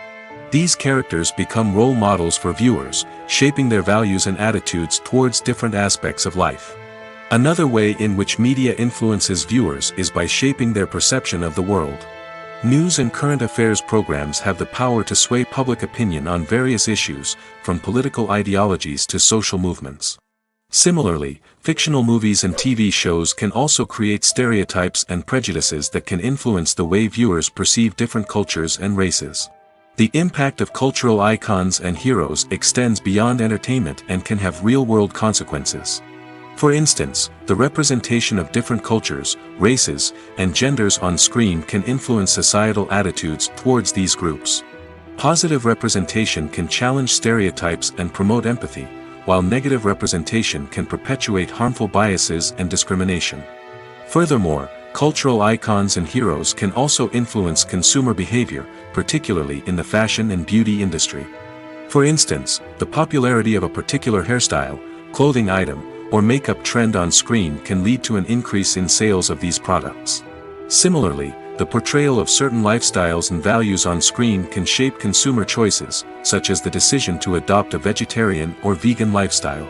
These characters become role models for viewers, shaping their values and attitudes towards different aspects of life. Another way in which media influences viewers is by shaping their perception of the world. News and current affairs programs have the power to sway public opinion on various issues, from political ideologies to social movements. Similarly, fictional movies and TV shows can also create stereotypes and prejudices that can influence the way viewers perceive different cultures and races. The impact of cultural icons and heroes extends beyond entertainment and can have real-world consequences. For instance, the representation of different cultures, races, and genders on screen can influence societal attitudes towards these groups. Positive representation can challenge stereotypes and promote empathy, while negative representation can perpetuate harmful biases and discrimination. Furthermore, cultural icons and heroes can also influence consumer behavior, particularly in the fashion and beauty industry. For instance, the popularity of a particular hairstyle, clothing item, or makeup trend on screen can lead to an increase in sales of these products. Similarly, the portrayal of certain lifestyles and values on screen can shape consumer choices, such as the decision to adopt a vegetarian or vegan lifestyle.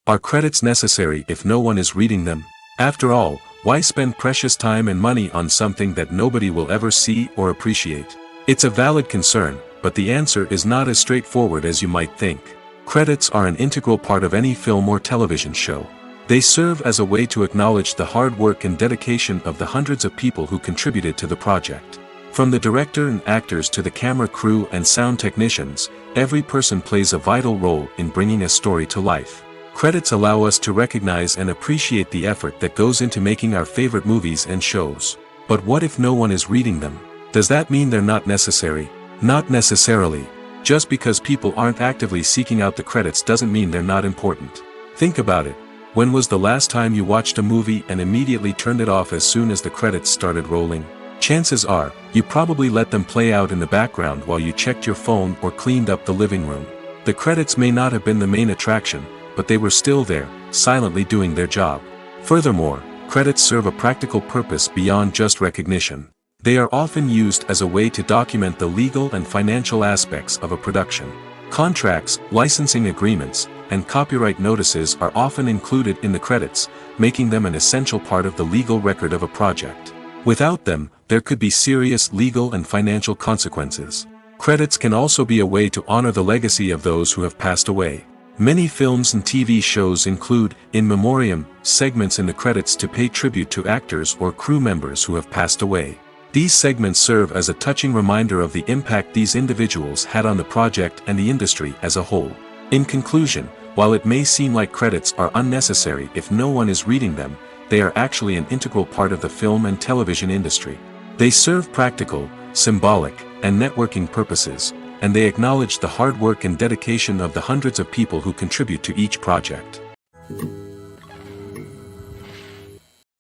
Are credits necessary if no one is reading them? After all, why spend precious time and money on something that nobody will ever see or appreciate? It's a valid concern, but the answer is not as straightforward as you might think. Credits are an integral part of any film or television show. They serve as a way to acknowledge the hard work and dedication of the hundreds of people who contributed to the project. From the director and actors to the camera crew and sound technicians, every person plays a vital role in bringing a story to life. Credits allow us to recognize and appreciate the effort that goes into making our favorite movies and shows. But what if no one is reading them? Does that mean they're not necessary? Not necessarily. Just because people aren't actively seeking out the credits doesn't mean they're not important. Think about it. When was the last time you watched a movie and immediately turned it off as soon as the credits started rolling? Chances are, you probably let them play out in the background while you checked your phone or cleaned up the living room. The credits may not have been the main attraction, but they were still there, silently doing their job. Furthermore, credits serve a practical purpose beyond just recognition. They are often used as a way to document the legal and financial aspects of a production. Contracts, licensing agreements, and copyright notices are often included in the credits, making them an essential part of the legal record of a project. Without them, there could be serious legal and financial consequences. Credits can also be a way to honor the legacy of those who have passed away. Many films and TV shows include, in memoriam, segments in the credits to pay tribute to actors or crew members who have passed away. These segments serve as a touching reminder of the impact these individuals had on the project and the industry as a whole. In conclusion, while it may seem like credits are unnecessary if no one is reading them, they are actually an integral part of the film and television industry. They serve practical, symbolic, and networking purposes, and they acknowledge the hard work and dedication of the hundreds of people who contribute to each project.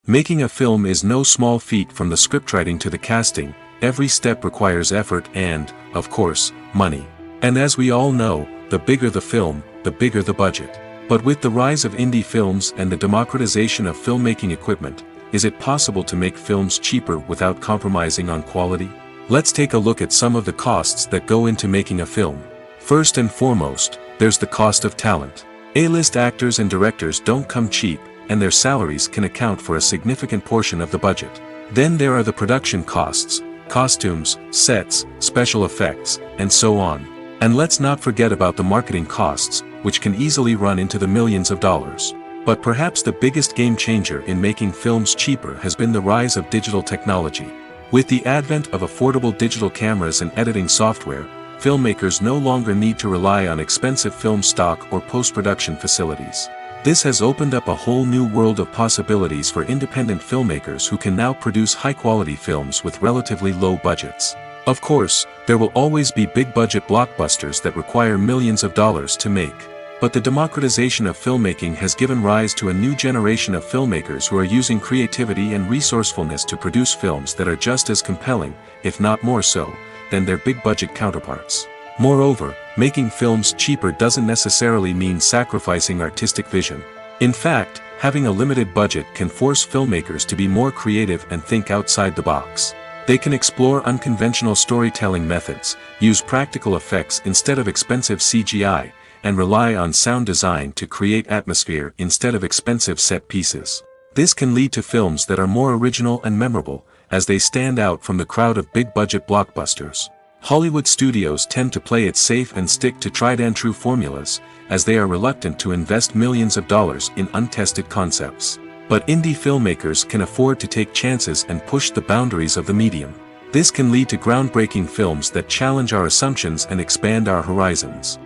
Making a film is no small feat. From the scriptwriting to the casting, every step requires effort and, of course, money. And as we all know, the bigger the film, the bigger the budget. But with the rise of indie films and the democratization of filmmaking equipment, is it possible to make films cheaper without compromising on quality? Let's take a look at some of the costs that go into making a film. First and foremost, there's the cost of talent. A-list actors and directors don't come cheap, and their salaries can account for a significant portion of the budget. Then there are the production costs, costumes, sets, special effects, and so on. And let's not forget about the marketing costs, which can easily run into the millions of dollars. But perhaps the biggest game changer in making films cheaper has been the rise of digital technology. With the advent of affordable digital cameras and editing software, filmmakers no longer need to rely on expensive film stock or post-production facilities. This has opened up a whole new world of possibilities for independent filmmakers who can now produce high-quality films with relatively low budgets. Of course, there will always be big-budget blockbusters that require millions of dollars to make. But the democratization of filmmaking has given rise to a new generation of filmmakers who are using creativity and resourcefulness to produce films that are just as compelling, if not more so, than their big-budget counterparts. Moreover, making films cheaper doesn't necessarily mean sacrificing artistic vision. In fact, having a limited budget can force filmmakers to be more creative and think outside the box. They can explore unconventional storytelling methods, use practical effects instead of expensive CGI, and rely on sound design to create atmosphere instead of expensive set pieces. This can lead to films that are more original and memorable, as they stand out from the crowd of big-budget blockbusters. Hollywood studios tend to play it safe and stick to tried-and-true formulas, as they are reluctant to invest millions of dollars in untested concepts. But indie filmmakers can afford to take chances and push the boundaries of the medium. This can lead to groundbreaking films that challenge our assumptions and expand our horizons.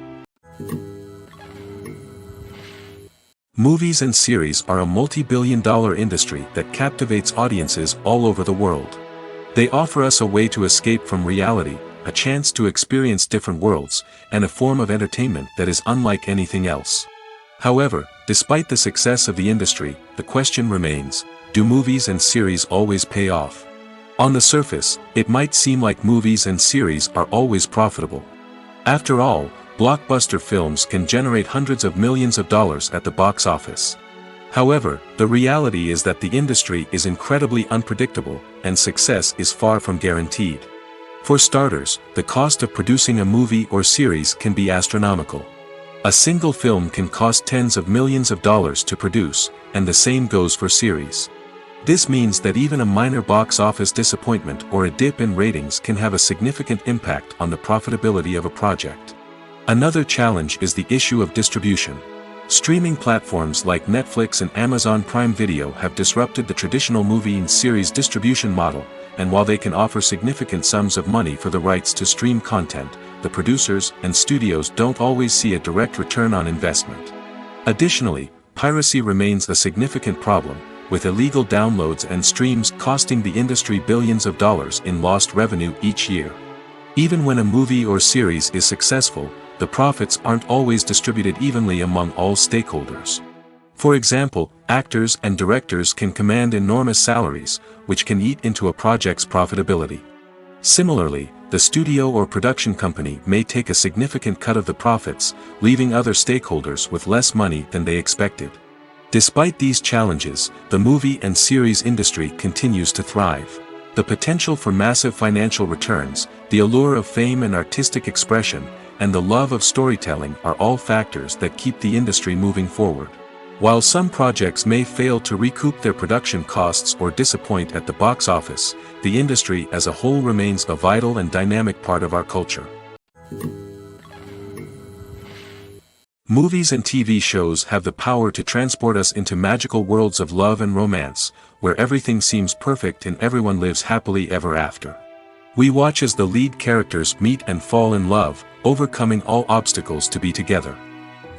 Movies and series are a multi-billion-dollar industry that captivates audiences all over the world. They offer us a way to escape from reality, a chance to experience different worlds, and a form of entertainment that is unlike anything else. However, despite the success of the industry, the question remains, do movies and series always pay off? On the surface, it might seem like movies and series are always profitable. After all, blockbuster films can generate hundreds of millions of dollars at the box office. However, the reality is that the industry is incredibly unpredictable, and success is far from guaranteed. For starters, the cost of producing a movie or series can be astronomical. A single film can cost tens of millions of dollars to produce, and the same goes for series. This means that even a minor box office disappointment or a dip in ratings can have a significant impact on the profitability of a project. Another challenge is the issue of distribution. Streaming platforms like Netflix and Amazon Prime Video have disrupted the traditional movie and series distribution model, and while they can offer significant sums of money for the rights to stream content, the producers and studios don't always see a direct return on investment. Additionally, piracy remains a significant problem, with illegal downloads and streams costing the industry billions of dollars in lost revenue each year. Even when a movie or series is successful, the profits aren't always distributed evenly among all stakeholders. For example, actors and directors can command enormous salaries, which can eat into a project's profitability. Similarly, the studio or production company may take a significant cut of the profits, leaving other stakeholders with less money than they expected. Despite these challenges, the movie and series industry continues to thrive. The potential for massive financial returns, the allure of fame and artistic expression, and the love of storytelling are all factors that keep the industry moving forward. While some projects may fail to recoup their production costs or disappoint at the box office, the industry as a whole remains a vital and dynamic part of our culture. Movies and TV shows have the power to transport us into magical worlds of love and romance, where everything seems perfect and everyone lives happily ever after. We watch as the lead characters meet and fall in love, overcoming all obstacles to be together.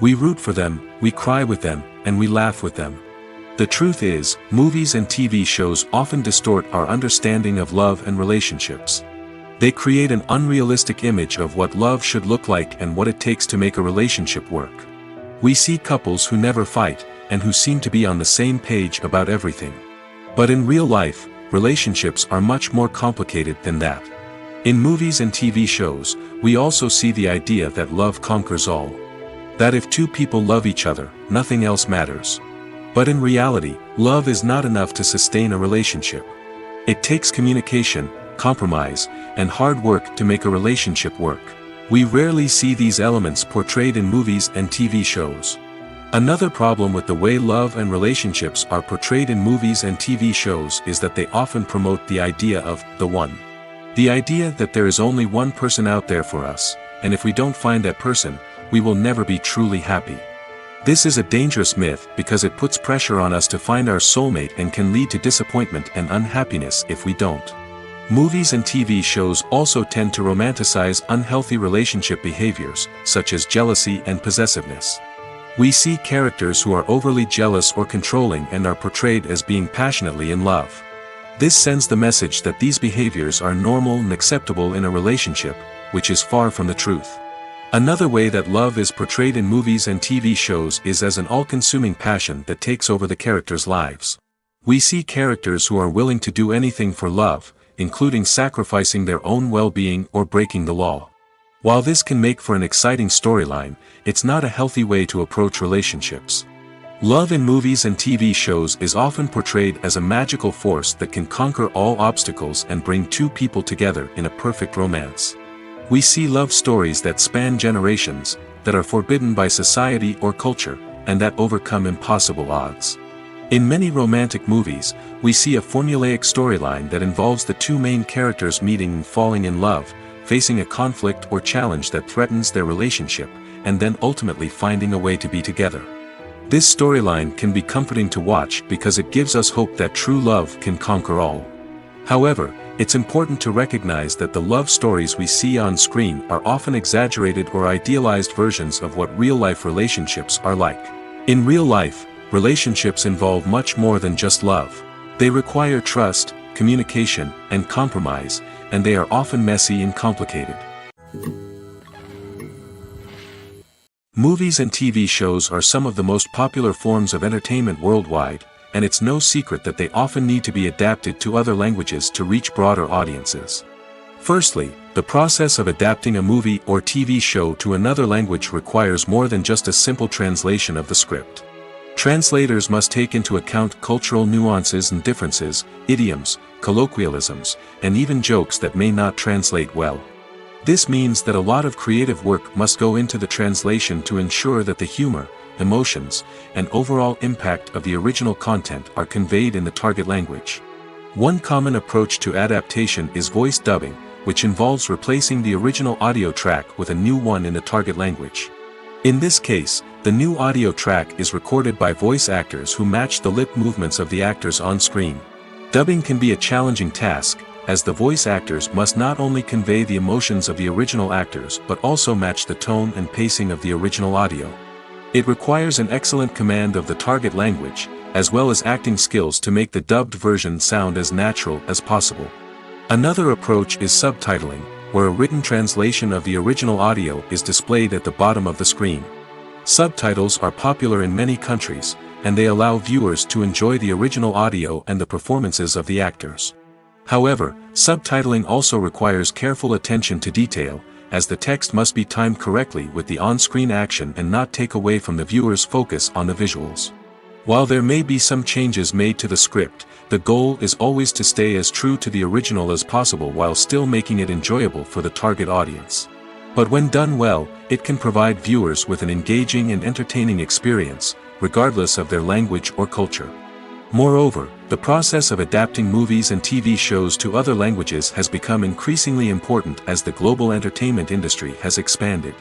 We root for them, we cry with them, and we laugh with them. The truth is, movies and TV shows often distort our understanding of love and relationships. They create an unrealistic image of what love should look like and what it takes to make a relationship work. We see couples who never fight, and who seem to be on the same page about everything. But in real life, relationships are much more complicated than that. In movies and TV shows, we also see the idea that love conquers all. That if two people love each other, nothing else matters. But in reality, love is not enough to sustain a relationship. It takes communication, compromise, and hard work to make a relationship work. We rarely see these elements portrayed in movies and TV shows. Another problem with the way love and relationships are portrayed in movies and TV shows is that they often promote the idea of the one. The idea that there is only one person out there for us, and if we don't find that person, we will never be truly happy. This is a dangerous myth because it puts pressure on us to find our soulmate and can lead to disappointment and unhappiness if we don't. Movies and TV shows also tend to romanticize unhealthy relationship behaviors, such as jealousy and possessiveness. We see characters who are overly jealous or controlling and are portrayed as being passionately in love. This sends the message that these behaviors are normal and acceptable in a relationship, which is far from the truth. Another way that love is portrayed in movies and TV shows is as an all-consuming passion that takes over the characters' lives. We see characters who are willing to do anything for love, including sacrificing their own well-being or breaking the law. While this can make for an exciting storyline, it's not a healthy way to approach relationships. Love in movies and TV shows is often portrayed as a magical force that can conquer all obstacles and bring two people together in a perfect romance. We see love stories that span generations, that are forbidden by society or culture, and that overcome impossible odds. In many romantic movies, we see a formulaic storyline that involves the two main characters meeting and falling in love, facing a conflict or challenge that threatens their relationship, and then ultimately finding a way to be together. This storyline can be comforting to watch because it gives us hope that true love can conquer all. However, it's important to recognize that the love stories we see on screen are often exaggerated or idealized versions of what real-life relationships are like. In real life, relationships involve much more than just love. They require trust, communication, and compromise, and they are often messy and complicated. Movies and TV shows are some of the most popular forms of entertainment worldwide, and it's no secret that they often need to be adapted to other languages to reach broader audiences. Firstly, the process of adapting a movie or TV show to another language requires more than just a simple translation of the script. Translators must take into account cultural nuances and differences, idioms, colloquialisms, and even jokes that may not translate well. This means that a lot of creative work must go into the translation to ensure that the humor, emotions, and overall impact of the original content are conveyed in the target language. One common approach to adaptation is voice dubbing, which involves replacing the original audio track with a new one in the target language. In this case, the new audio track is recorded by voice actors who match the lip movements of the actors on screen. Dubbing can be a challenging task, as the voice actors must not only convey the emotions of the original actors but also match the tone and pacing of the original audio. It requires an excellent command of the target language, as well as acting skills to make the dubbed version sound as natural as possible. Another approach is subtitling, where a written translation of the original audio is displayed at the bottom of the screen. Subtitles are popular in many countries, and they allow viewers to enjoy the original audio and the performances of the actors. However, subtitling also requires careful attention to detail, as the text must be timed correctly with the on-screen action and not take away from the viewer's focus on the visuals. While there may be some changes made to the script, the goal is always to stay as true to the original as possible while still making it enjoyable for the target audience. But when done well, it can provide viewers with an engaging and entertaining experience, regardless of their language or culture. Moreover, the process of adapting movies and TV shows to other languages has become increasingly important as the global entertainment industry has expanded.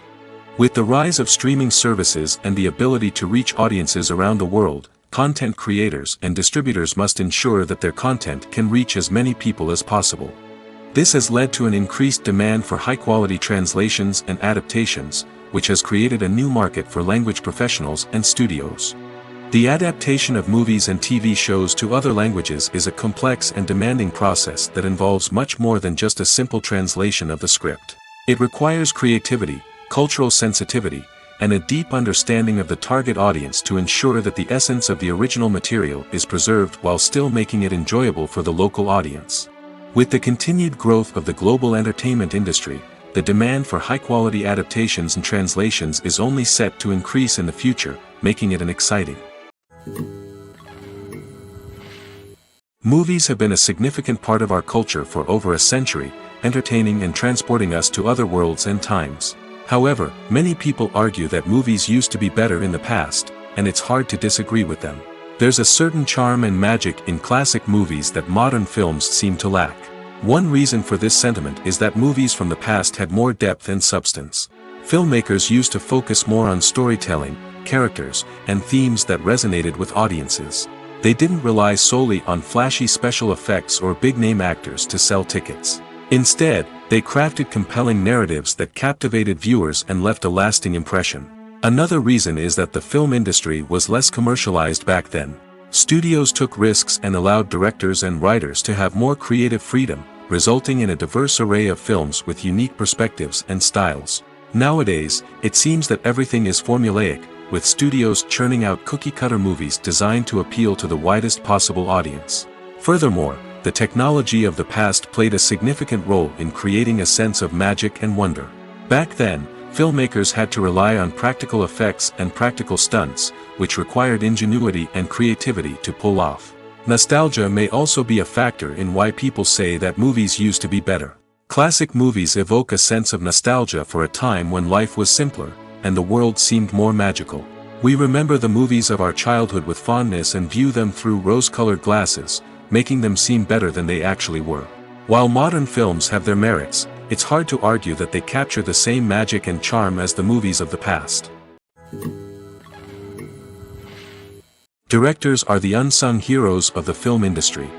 With the rise of streaming services and the ability to reach audiences around the world, content creators and distributors must ensure that their content can reach as many people as possible. This has led to an increased demand for high-quality translations and adaptations, which has created a new market for language professionals and studios. The adaptation of movies and TV shows to other languages is a complex and demanding process that involves much more than just a simple translation of the script. It requires creativity, cultural sensitivity, and a deep understanding of the target audience to ensure that the essence of the original material is preserved while still making it enjoyable for the local audience. With the continued growth of the global entertainment industry, the demand for high-quality adaptations and translations is only set to increase in the future, making it an exciting. Movies have been a significant part of our culture for over a century, entertaining and transporting us to other worlds and times. However, many people argue that movies used to be better in the past, and it's hard to disagree with them. There's a certain charm and magic in classic movies that modern films seem to lack. One reason for this sentiment is that movies from the past had more depth and substance. Filmmakers used to focus more on storytelling, characters, and themes that resonated with audiences. They didn't rely solely on flashy special effects or big-name actors to sell tickets. Instead, they crafted compelling narratives that captivated viewers and left a lasting impression. Another reason is that the film industry was less commercialized back then. Studios took risks and allowed directors and writers to have more creative freedom, resulting in a diverse array of films with unique perspectives and styles. Nowadays, it seems that everything is formulaic, with studios churning out cookie-cutter movies designed to appeal to the widest possible audience. Furthermore, the technology of the past played a significant role in creating a sense of magic and wonder. Back then, filmmakers had to rely on practical effects and practical stunts, which required ingenuity and creativity to pull off. Nostalgia may also be a factor in why people say that movies used to be better. Classic movies evoke a sense of nostalgia for a time when life was simpler, and the world seemed more magical. We remember the movies of our childhood with fondness and view them through rose-colored glasses, making them seem better than they actually were. While modern films have their merits, it's hard to argue that they capture the same magic and charm as the movies of the past. Directors are the unsung heroes of the film industry.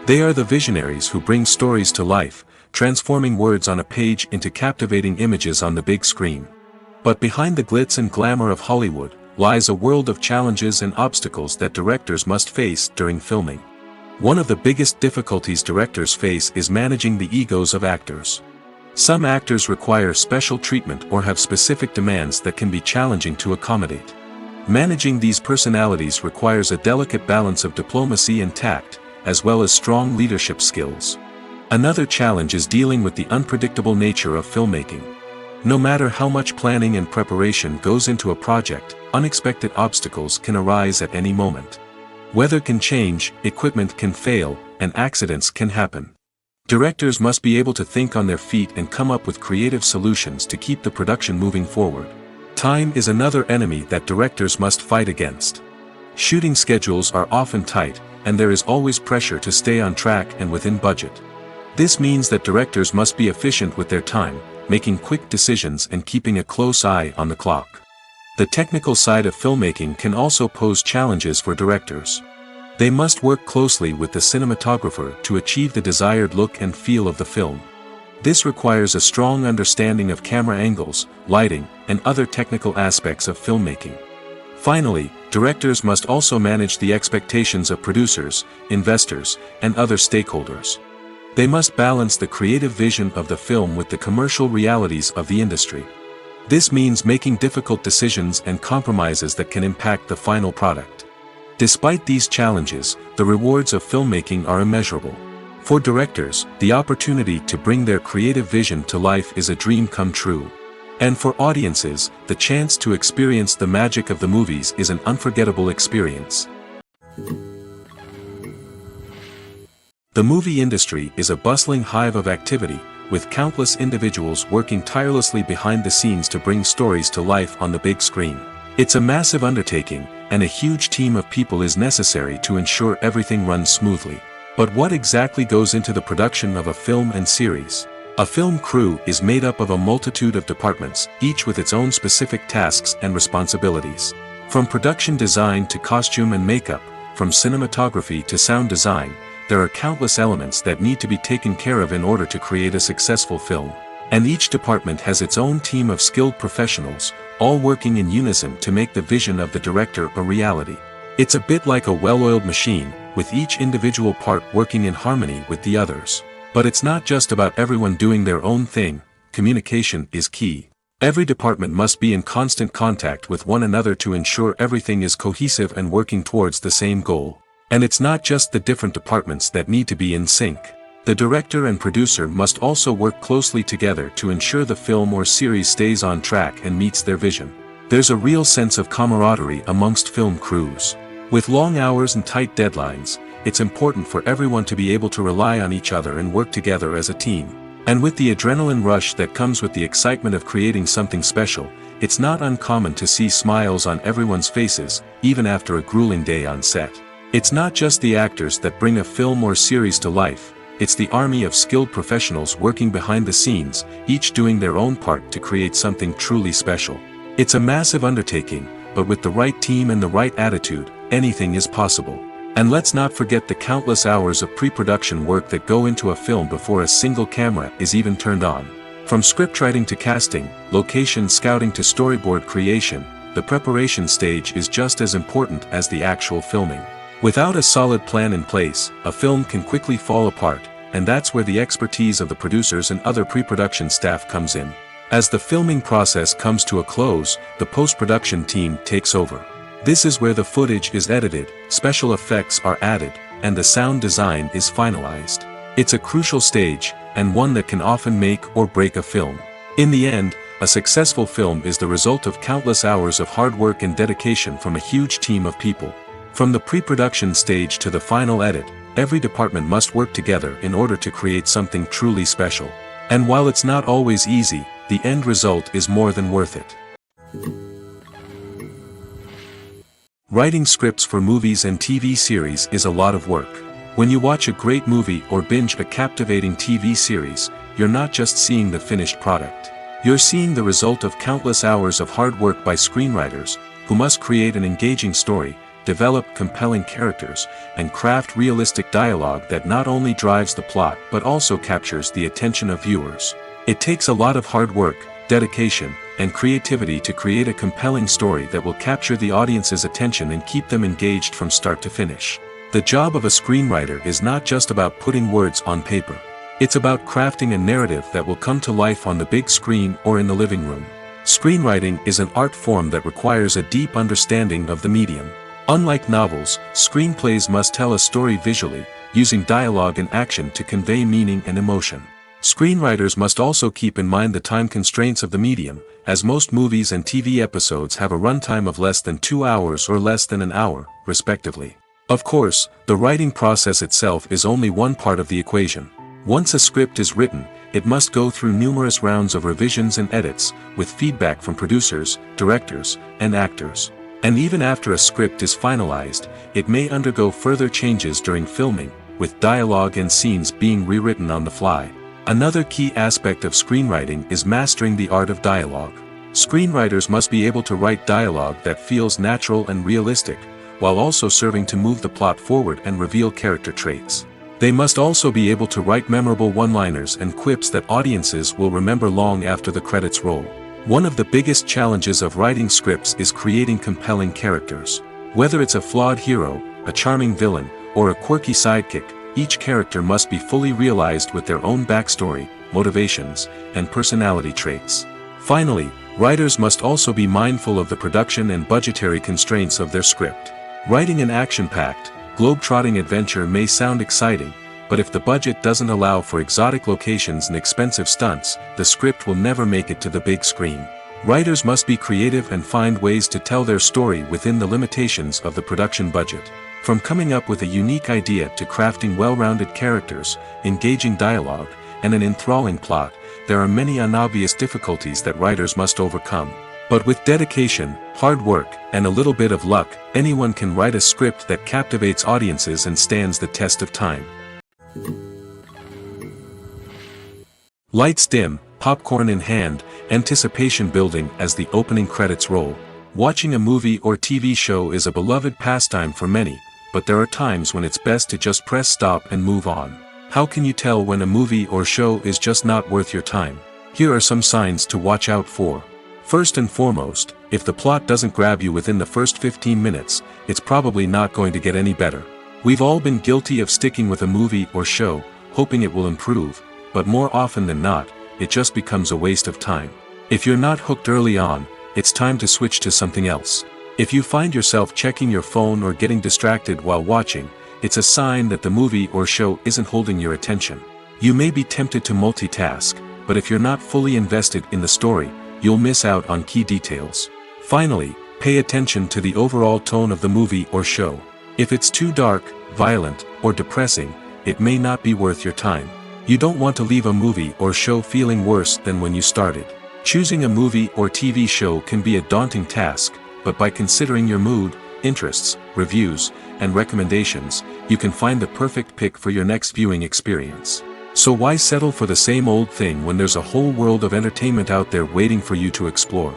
They are the visionaries who bring stories to life, transforming words on a page into captivating images on the big screen. But behind the glitz and glamour of Hollywood, lies a world of challenges and obstacles that directors must face during filming. One of the biggest difficulties directors face is managing the egos of actors. Some actors require special treatment or have specific demands that can be challenging to accommodate. Managing these personalities requires a delicate balance of diplomacy and tact, as well as strong leadership skills. Another challenge is dealing with the unpredictable nature of filmmaking. No matter how much planning and preparation goes into a project, unexpected obstacles can arise at any moment. Weather can change, equipment can fail, and accidents can happen. Directors must be able to think on their feet and come up with creative solutions to keep the production moving forward. Time is another enemy that directors must fight against. Shooting schedules are often tight, and there is always pressure to stay on track and within budget. This means that directors must be efficient with their time, making quick decisions and keeping a close eye on the clock. The technical side of filmmaking can also pose challenges for directors. They must work closely with the cinematographer to achieve the desired look and feel of the film. This requires a strong understanding of camera angles, lighting, and other technical aspects of filmmaking. Finally, directors must also manage the expectations of producers, investors, and other stakeholders. They must balance the creative vision of the film with the commercial realities of the industry. This means making difficult decisions and compromises that can impact the final product. Despite these challenges, the rewards of filmmaking are immeasurable. For directors, the opportunity to bring their creative vision to life is a dream come true. And for audiences, the chance to experience the magic of the movies is an unforgettable experience. The movie industry is a bustling hive of activity, with countless individuals working tirelessly behind the scenes to bring stories to life on the big screen. It's a massive undertaking, and a huge team of people is necessary to ensure everything runs smoothly. But what exactly goes into the production of a film and series? A film crew is made up of a multitude of departments, each with its own specific tasks and responsibilities. From production design to costume and makeup, from cinematography to sound design, there are countless elements that need to be taken care of in order to create a successful film. And each department has its own team of skilled professionals, all working in unison to make the vision of the director a reality. It's a bit like a well-oiled machine, with each individual part working in harmony with the others. But it's not just about everyone doing their own thing, communication is key. Every department must be in constant contact with one another to ensure everything is cohesive and working towards the same goal. And it's not just the different departments that need to be in sync. The director and producer must also work closely together to ensure the film or series stays on track and meets their vision. There's a real sense of camaraderie amongst film crews. With long hours and tight deadlines, it's important for everyone to be able to rely on each other and work together as a team. And with the adrenaline rush that comes with the excitement of creating something special, it's not uncommon to see smiles on everyone's faces, even after a grueling day on set. It's not just the actors that bring a film or series to life, it's the army of skilled professionals working behind the scenes, each doing their own part to create something truly special. It's a massive undertaking, but with the right team and the right attitude, anything is possible. And let's not forget the countless hours of pre-production work that go into a film before a single camera is even turned on. From scriptwriting to casting, location scouting to storyboard creation, the preparation stage is just as important as the actual filming. Without a solid plan in place, a film can quickly fall apart, and that's where the expertise of the producers and other pre-production staff comes in. As the filming process comes to a close, the post-production team takes over. This is where the footage is edited, special effects are added, and the sound design is finalized. It's a crucial stage, and one that can often make or break a film. In the end, a successful film is the result of countless hours of hard work and dedication from a huge team of people. From the pre-production stage to the final edit, every department must work together in order to create something truly special. And while it's not always easy, the end result is more than worth it. Writing scripts for movies and TV series is a lot of work. When you watch a great movie or binge a captivating TV series, you're not just seeing the finished product. You're seeing the result of countless hours of hard work by screenwriters, who must create an engaging story, develop compelling characters, and craft realistic dialogue that not only drives the plot but also captures the attention of viewers. It takes a lot of hard work, dedication, and creativity to create a compelling story that will capture the audience's attention and keep them engaged from start to finish. The job of a screenwriter is not just about putting words on paper. It's about crafting a narrative that will come to life on the big screen or in the living room. Screenwriting is an art form that requires a deep understanding of the medium. Unlike novels, screenplays must tell a story visually, using dialogue and action to convey meaning and emotion. Screenwriters must also keep in mind the time constraints of the medium, as most movies and TV episodes have a runtime of less than 2 hours or less than an hour, respectively. Of course, the writing process itself is only one part of the equation. Once a script is written, it must go through numerous rounds of revisions and edits, with feedback from producers, directors, and actors. And even after a script is finalized, it may undergo further changes during filming, with dialogue and scenes being rewritten on the fly. Another key aspect of screenwriting is mastering the art of dialogue. Screenwriters must be able to write dialogue that feels natural and realistic, while also serving to move the plot forward and reveal character traits. They must also be able to write memorable one-liners and quips that audiences will remember long after the credits roll. One of the biggest challenges of writing scripts is creating compelling characters. Whether it's a flawed hero, a charming villain, or a quirky sidekick, each character must be fully realized with their own backstory, motivations, and personality traits. Finally, writers must also be mindful of the production and budgetary constraints of their script. Writing an action-packed, globe-trotting adventure may sound exciting, but if the budget doesn't allow for exotic locations and expensive stunts, the script will never make it to the big screen. Writers must be creative and find ways to tell their story within the limitations of the production budget. From coming up with a unique idea to crafting well-rounded characters, engaging dialogue, and an enthralling plot, there are many unobvious difficulties that writers must overcome. But with dedication, hard work, and a little bit of luck, anyone can write a script that captivates audiences and stands the test of time. Lights dim, popcorn in hand, anticipation building as the opening credits roll. Watching a movie or TV show is a beloved pastime for many, but there are times when it's best to just press stop and move on. How can you tell when a movie or show is just not worth your time? Here are some signs to watch out for. First and foremost, if the plot doesn't grab you within the first 15 minutes, it's probably not going to get any better. We've all been guilty of sticking with a movie or show, hoping it will improve, but more often than not, it just becomes a waste of time. If you're not hooked early on, it's time to switch to something else. If you find yourself checking your phone or getting distracted while watching, it's a sign that the movie or show isn't holding your attention. You may be tempted to multitask, but if you're not fully invested in the story, you'll miss out on key details. Finally, pay attention to the overall tone of the movie or show. If it's too dark, violent, or depressing, it may not be worth your time. You don't want to leave a movie or show feeling worse than when you started. Choosing a movie or TV show can be a daunting task, but by considering your mood, interests, reviews, and recommendations, you can find the perfect pick for your next viewing experience. So why settle for the same old thing when there's a whole world of entertainment out there waiting for you to explore?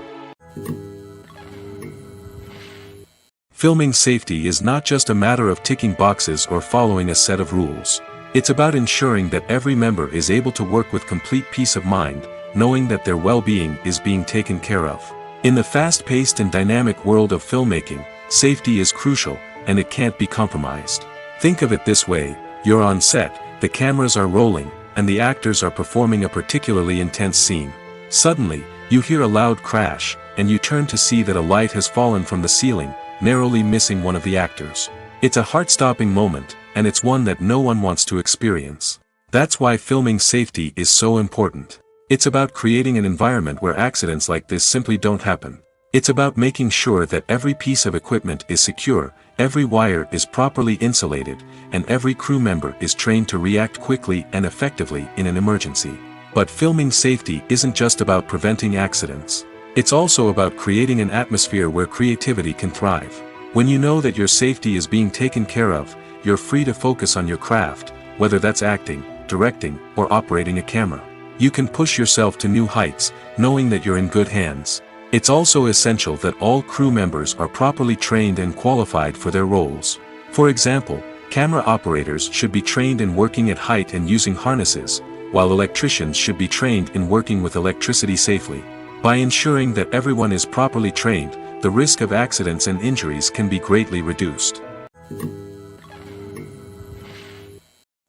Filming safety is not just a matter of ticking boxes or following a set of rules. It's about ensuring that every member is able to work with complete peace of mind, knowing that their well-being is being taken care of. In the fast-paced and dynamic world of filmmaking, safety is crucial, and it can't be compromised. Think of it this way: you're on set, the cameras are rolling, and the actors are performing a particularly intense scene. Suddenly, you hear a loud crash, and you turn to see that a light has fallen from the ceiling, narrowly missing one of the actors. It's a heart-stopping moment, and it's one that no one wants to experience. That's why filming safety is so important. It's about creating an environment where accidents like this simply don't happen. It's about making sure that every piece of equipment is secure, every wire is properly insulated, and every crew member is trained to react quickly and effectively in an emergency. But filming safety isn't just about preventing accidents. It's also about creating an atmosphere where creativity can thrive. When you know that your safety is being taken care of, you're free to focus on your craft, whether that's acting, directing, or operating a camera. You can push yourself to new heights, knowing that you're in good hands. It's also essential that all crew members are properly trained and qualified for their roles. For example, camera operators should be trained in working at height and using harnesses, while electricians should be trained in working with electricity safely. By ensuring that everyone is properly trained, the risk of accidents and injuries can be greatly reduced.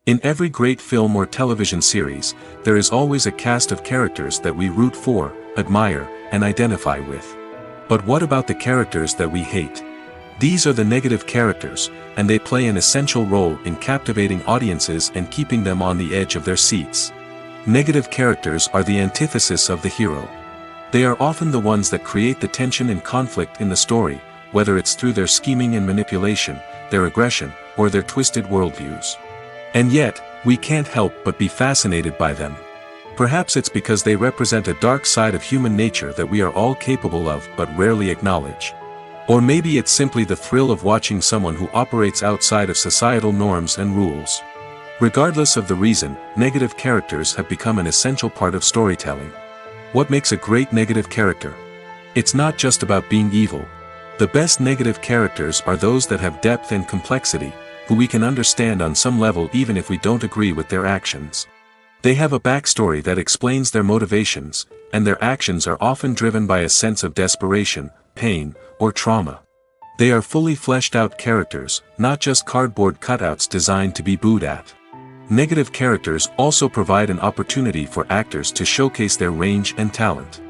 In every great film or television series, there is always a cast of characters that we root for, admire, and identify with. But what about the characters that we hate? These are the negative characters, and they play an essential role in captivating audiences and keeping them on the edge of their seats. Negative characters are the antithesis of the hero. They are often the ones that create the tension and conflict in the story, whether it's through their scheming and manipulation, their aggression, or their twisted worldviews. And yet, we can't help but be fascinated by them. Perhaps it's because they represent a dark side of human nature that we are all capable of but rarely acknowledge. Or maybe it's simply the thrill of watching someone who operates outside of societal norms and rules. Regardless of the reason, negative characters have become an essential part of storytelling. What makes a great negative character? It's not just about being evil. The best negative characters are those that have depth and complexity, who we can understand on some level even if we don't agree with their actions. They have a backstory that explains their motivations, and their actions are often driven by a sense of desperation, pain, or trauma. They are fully fleshed out characters, not just cardboard cutouts designed to be booed at. Negative characters also provide an opportunity for actors to showcase their range and talent.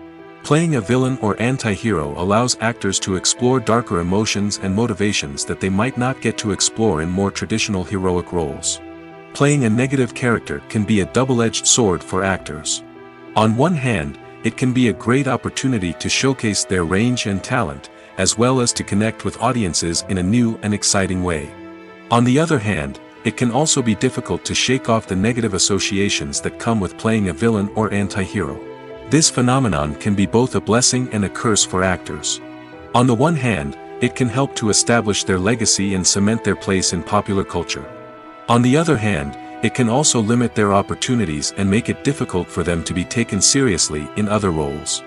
Playing a villain or anti-hero allows actors to explore darker emotions and motivations that they might not get to explore in more traditional heroic roles. Playing a negative character can be a double-edged sword for actors. On one hand, it can be a great opportunity to showcase their range and talent, as well as to connect with audiences in a new and exciting way. On the other hand, it can also be difficult to shake off the negative associations that come with playing a villain or anti-hero. This phenomenon can be both a blessing and a curse for actors. On the one hand, it can help to establish their legacy and cement their place in popular culture. On the other hand, it can also limit their opportunities and make it difficult for them to be taken seriously in other roles.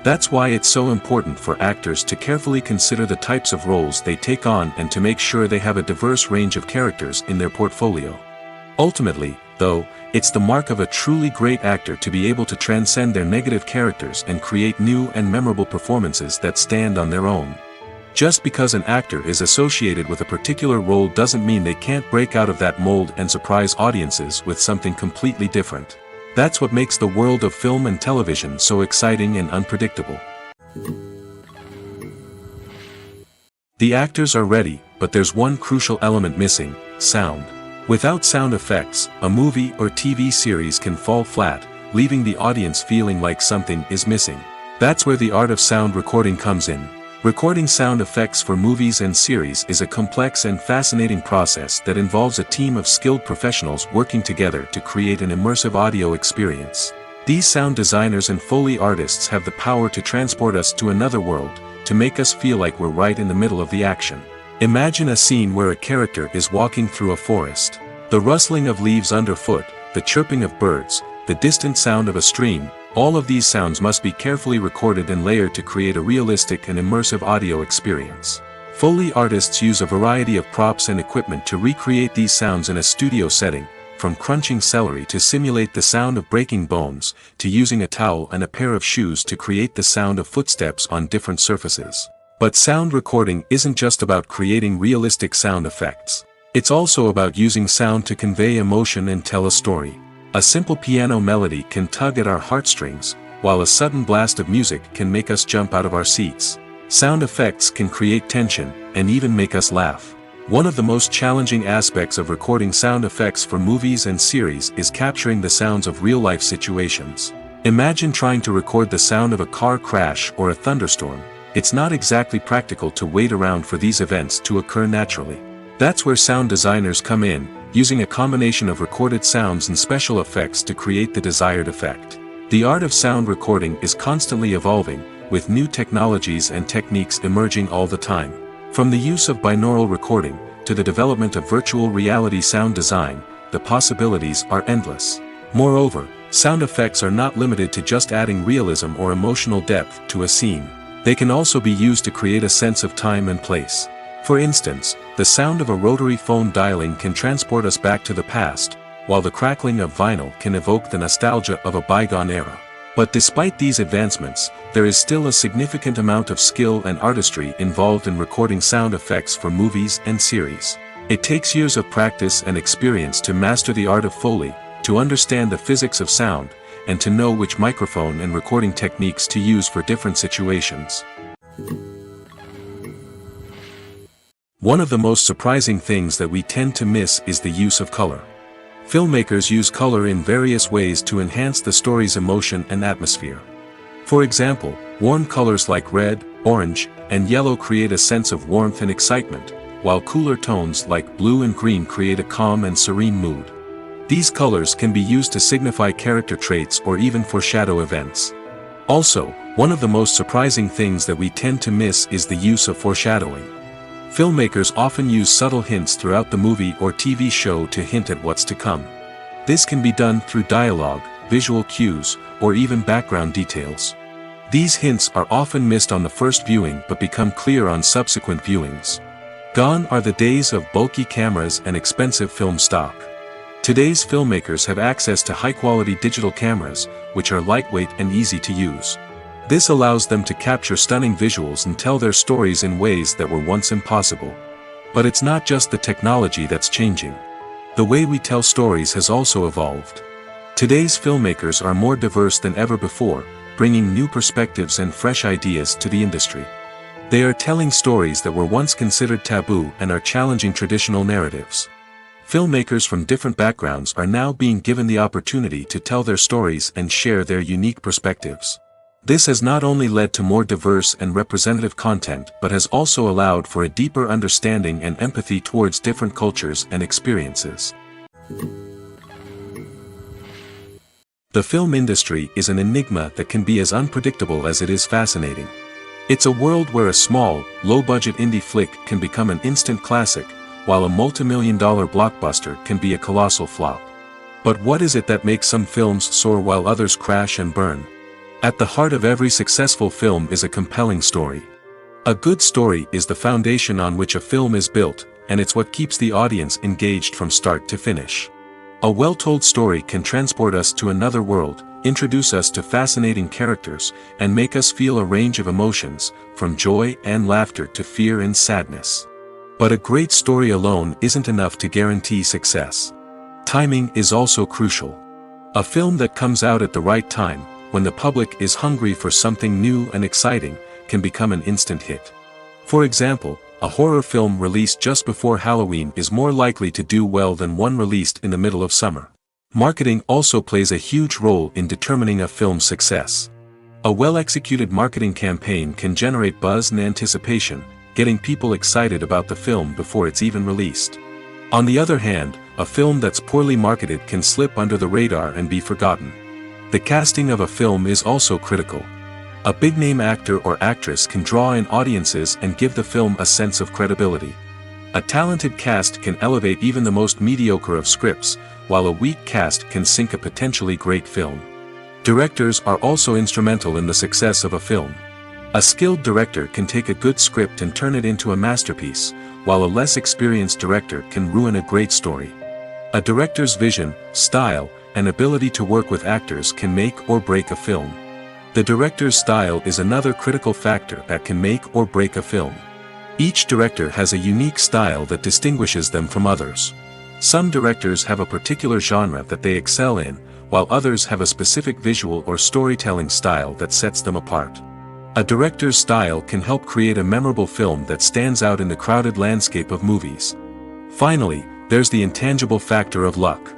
That's why it's so important for actors to carefully consider the types of roles they take on and to make sure they have a diverse range of characters in their portfolio. Ultimately, though, it's the mark of a truly great actor to be able to transcend their negative characters and create new and memorable performances that stand on their own. Just because an actor is associated with a particular role doesn't mean they can't break out of that mold and surprise audiences with something completely different. That's what makes the world of film and television so exciting and unpredictable. The actors are ready, but there's one crucial element missing: sound. Without sound effects, a movie or TV series can fall flat, leaving the audience feeling like something is missing. That's where the art of sound recording comes in. Recording sound effects for movies and series is a complex and fascinating process that involves a team of skilled professionals working together to create an immersive audio experience. These sound designers and Foley artists have the power to transport us to another world, to make us feel like we're right in the middle of the action. Imagine a scene where a character is walking through a forest. The rustling of leaves underfoot, the chirping of birds, the distant sound of a stream, all of these sounds must be carefully recorded and layered to create a realistic and immersive audio experience. Foley artists use a variety of props and equipment to recreate these sounds in a studio setting, from crunching celery to simulate the sound of breaking bones, to using a towel and a pair of shoes to create the sound of footsteps on different surfaces. But sound recording isn't just about creating realistic sound effects. It's also about using sound to convey emotion and tell a story. A simple piano melody can tug at our heartstrings, while a sudden blast of music can make us jump out of our seats. Sound effects can create tension, and even make us laugh. One of the most challenging aspects of recording sound effects for movies and series is capturing the sounds of real-life situations. Imagine trying to record the sound of a car crash or a thunderstorm. It's not exactly practical to wait around for these events to occur naturally. That's where sound designers come in, using a combination of recorded sounds and special effects to create the desired effect. The art of sound recording is constantly evolving, with new technologies and techniques emerging all the time. From the use of binaural recording, to the development of virtual reality sound design, the possibilities are endless. Moreover, sound effects are not limited to just adding realism or emotional depth to a scene. They can also be used to create a sense of time and place. For instance, the sound of a rotary phone dialing can transport us back to the past, while the crackling of vinyl can evoke the nostalgia of a bygone era. But despite these advancements, there is still a significant amount of skill and artistry involved in recording sound effects for movies and series. It takes years of practice and experience to master the art of Foley, to understand the physics of sound, and to know which microphone and recording techniques to use for different situations. One of the most surprising things that we tend to miss is the use of color. Filmmakers use color in various ways to enhance the story's emotion and atmosphere. For example, warm colors like red, orange, and yellow create a sense of warmth and excitement, while cooler tones like blue and green create a calm and serene mood. These colors can be used to signify character traits or even foreshadow events. Also, one of the most surprising things that we tend to miss is the use of foreshadowing. Filmmakers often use subtle hints throughout the movie or TV show to hint at what's to come. This can be done through dialogue, visual cues, or even background details. These hints are often missed on the first viewing but become clear on subsequent viewings. Gone are the days of bulky cameras and expensive film stock. Today's filmmakers have access to high-quality digital cameras, which are lightweight and easy to use. This allows them to capture stunning visuals and tell their stories in ways that were once impossible. But it's not just the technology that's changing. The way we tell stories has also evolved. Today's filmmakers are more diverse than ever before, bringing new perspectives and fresh ideas to the industry. They are telling stories that were once considered taboo and are challenging traditional narratives. Filmmakers from different backgrounds are now being given the opportunity to tell their stories and share their unique perspectives. This has not only led to more diverse and representative content but has also allowed for a deeper understanding and empathy towards different cultures and experiences. The film industry is an enigma that can be as unpredictable as it is fascinating. It's a world where a small, low-budget indie flick can become an instant classic, while a multi-million-dollar blockbuster can be a colossal flop. But what is it that makes some films soar while others crash and burn? At the heart of every successful film is a compelling story. A good story is the foundation on which a film is built, and it's what keeps the audience engaged from start to finish. A well-told story can transport us to another world, introduce us to fascinating characters, and make us feel a range of emotions, from joy and laughter to fear and sadness. But a great story alone isn't enough to guarantee success. Timing is also crucial. A film that comes out at the right time, when the public is hungry for something new and exciting, can become an instant hit. For example, a horror film released just before Halloween is more likely to do well than one released in the middle of summer. Marketing also plays a huge role in determining a film's success. A well-executed marketing campaign can generate buzz and anticipation, getting people excited about the film before it's even released. On the other hand, a film that's poorly marketed can slip under the radar and be forgotten. The casting of a film is also critical. A big-name actor or actress can draw in audiences and give the film a sense of credibility. A talented cast can elevate even the most mediocre of scripts, while a weak cast can sink a potentially great film. Directors are also instrumental in the success of a film. A skilled director can take a good script and turn it into a masterpiece, while a less experienced director can ruin a great story. A director's vision, style, and ability to work with actors can make or break a film. The director's style is another critical factor that can make or break a film. Each director has a unique style that distinguishes them from others. Some directors have a particular genre that they excel in, while others have a specific visual or storytelling style that sets them apart. A director's style can help create a memorable film that stands out in the crowded landscape of movies. Finally, there's the intangible factor of luck.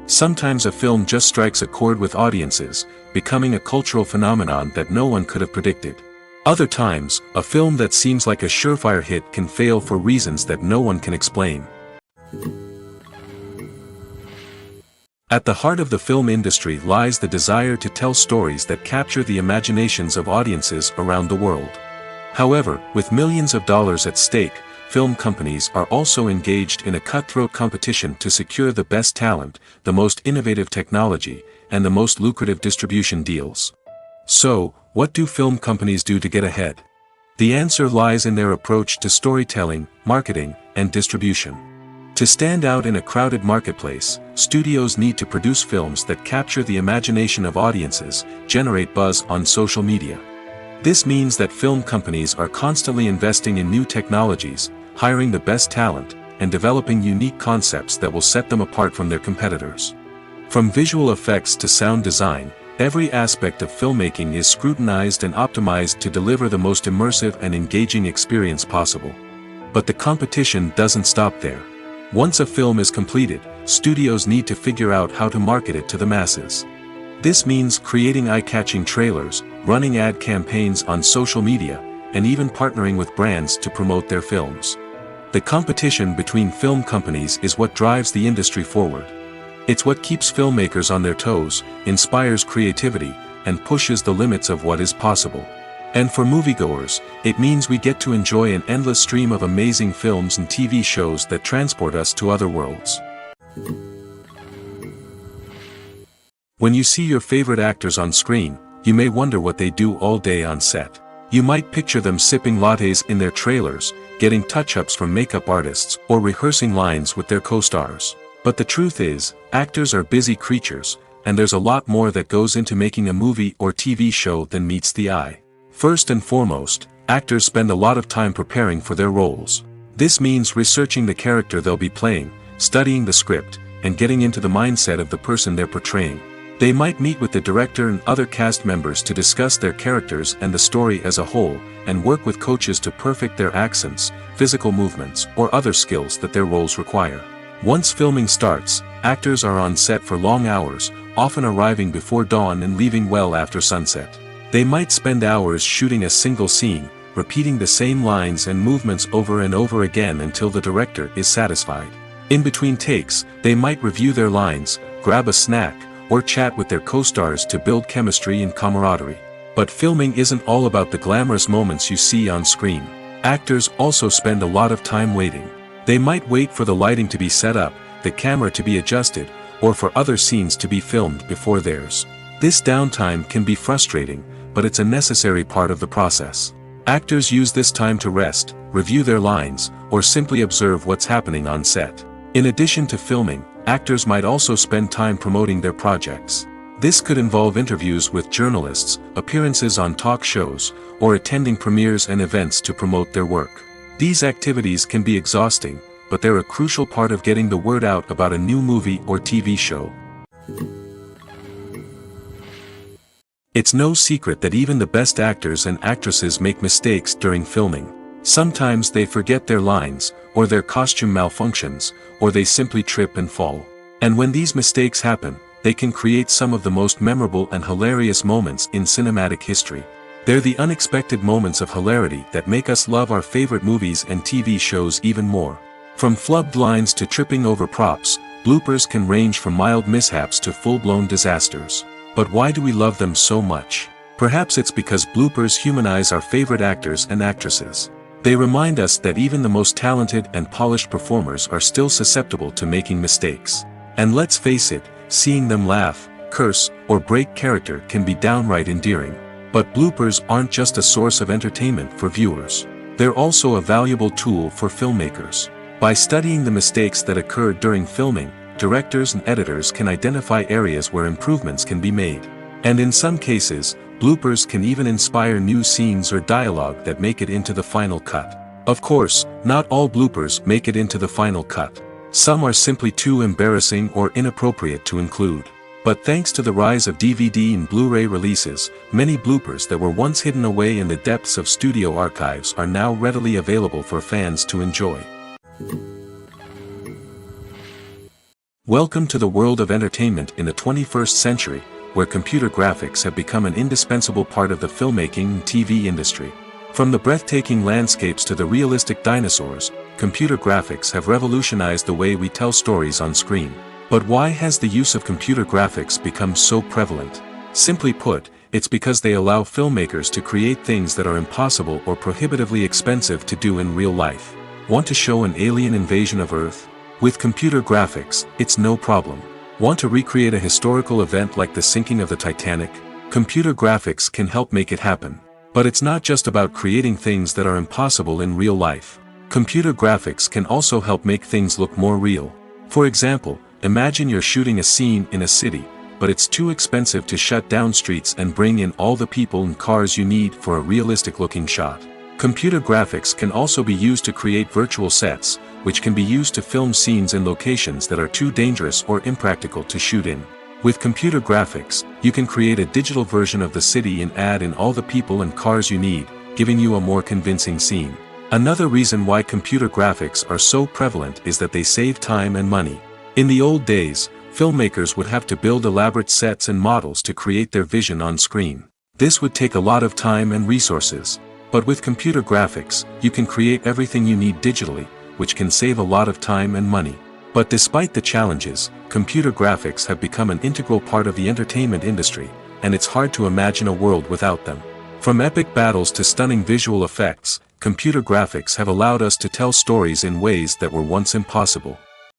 Sometimes a film just strikes a chord with audiences, becoming a cultural phenomenon that no one could have predicted. Other times, a film that seems like a surefire hit can fail for reasons that no one can explain. At the heart of the film industry lies the desire to tell stories that capture the imaginations of audiences around the world. However, with millions of dollars at stake, film companies are also engaged in a cutthroat competition to secure the best talent, the most innovative technology, and the most lucrative distribution deals. So, what do film companies do to get ahead? The answer lies in their approach to storytelling, marketing, and distribution. To stand out in a crowded marketplace, studios need to produce films that capture the imagination of audiences, generate buzz on social media. This means that film companies are constantly investing in new technologies, hiring the best talent, and developing unique concepts that will set them apart from their competitors. From visual effects to sound design, every aspect of filmmaking is scrutinized and optimized to deliver the most immersive and engaging experience possible. But the competition doesn't stop there. Once a film is completed, studios need to figure out how to market it to the masses. This means creating eye-catching trailers, running ad campaigns on social media, and even partnering with brands to promote their films. The competition between film companies is what drives the industry forward. It's what keeps filmmakers on their toes, inspires creativity, and pushes the limits of what is possible. And for moviegoers, it means we get to enjoy an endless stream of amazing films and TV shows that transport us to other worlds. When you see your favorite actors on screen, you may wonder what they do all day on set. You might picture them sipping lattes in their trailers, getting touch-ups from makeup artists, or rehearsing lines with their co-stars. But the truth is, actors are busy creatures, and there's a lot more that goes into making a movie or TV show than meets the eye. First and foremost, actors spend a lot of time preparing for their roles. This means researching the character they'll be playing, studying the script, and getting into the mindset of the person they're portraying. They might meet with the director and other cast members to discuss their characters and the story as a whole, and work with coaches to perfect their accents, physical movements, or other skills that their roles require. Once filming starts, actors are on set for long hours, often arriving before dawn and leaving well after sunset. They might spend hours shooting a single scene, repeating the same lines and movements over and over again until the director is satisfied. In between takes, they might review their lines, grab a snack, or chat with their co-stars to build chemistry and camaraderie. But filming isn't all about the glamorous moments you see on screen. Actors also spend a lot of time waiting. They might wait for the lighting to be set up, the camera to be adjusted, or for other scenes to be filmed before theirs. This downtime can be frustrating, but it's a necessary part of the process. Actors use this time to rest, review their lines, or simply observe what's happening on set. In addition to filming, actors might also spend time promoting their projects. This could involve interviews with journalists, appearances on talk shows, or attending premieres and events to promote their work. These activities can be exhausting, but they're a crucial part of getting the word out about a new movie or TV show. It's no secret that even the best actors and actresses make mistakes during filming. Sometimes they forget their lines, or their costume malfunctions, or they simply trip and fall. And when these mistakes happen, they can create some of the most memorable and hilarious moments in cinematic history. They're the unexpected moments of hilarity that make us love our favorite movies and TV shows even more. From flubbed lines to tripping over props, bloopers can range from mild mishaps to full-blown disasters. But why do we love them so much? Perhaps it's because bloopers humanize our favorite actors and actresses. They remind us that even the most talented and polished performers are still susceptible to making mistakes. And let's face it, seeing them laugh, curse, or break character can be downright endearing. But bloopers aren't just a source of entertainment for viewers. They're also a valuable tool for filmmakers. By studying the mistakes that occur during filming, directors and editors can identify areas where improvements can be made. And in some cases, bloopers can even inspire new scenes or dialogue that make it into the final cut. Of course, not all bloopers make it into the final cut. Some are simply too embarrassing or inappropriate to include. But thanks to the rise of DVD and Blu-ray releases, many bloopers that were once hidden away in the depths of studio archives are now readily available for fans to enjoy. Welcome to the world of entertainment in the 21st century, where computer graphics have become an indispensable part of the filmmaking and TV industry. From the breathtaking landscapes to the realistic dinosaurs, computer graphics have revolutionized the way we tell stories on screen. But why has the use of computer graphics become so prevalent? Simply put, it's because they allow filmmakers to create things that are impossible or prohibitively expensive to do in real life. Want to show an alien invasion of Earth? With computer graphics, it's no problem. Want to recreate a historical event like the sinking of the Titanic? Computer graphics can help make it happen. But it's not just about creating things that are impossible in real life. Computer graphics can also help make things look more real. For example, imagine you're shooting a scene in a city, but it's too expensive to shut down streets and bring in all the people and cars you need for a realistic-looking shot. Computer graphics can also be used to create virtual sets, which can be used to film scenes in locations that are too dangerous or impractical to shoot in. With computer graphics, you can create a digital version of the city and add in all the people and cars you need, giving you a more convincing scene. Another reason why computer graphics are so prevalent is that they save time and money. In the old days, filmmakers would have to build elaborate sets and models to create their vision on screen. This would take a lot of time and resources. But with computer graphics, you can create everything you need digitally, which can save a lot of time and money. But despite the challenges, computer graphics have become an integral part of the entertainment industry, and it's hard to imagine a world without them. From epic battles to stunning visual effects, computer graphics have allowed us to tell stories in ways that were once impossible.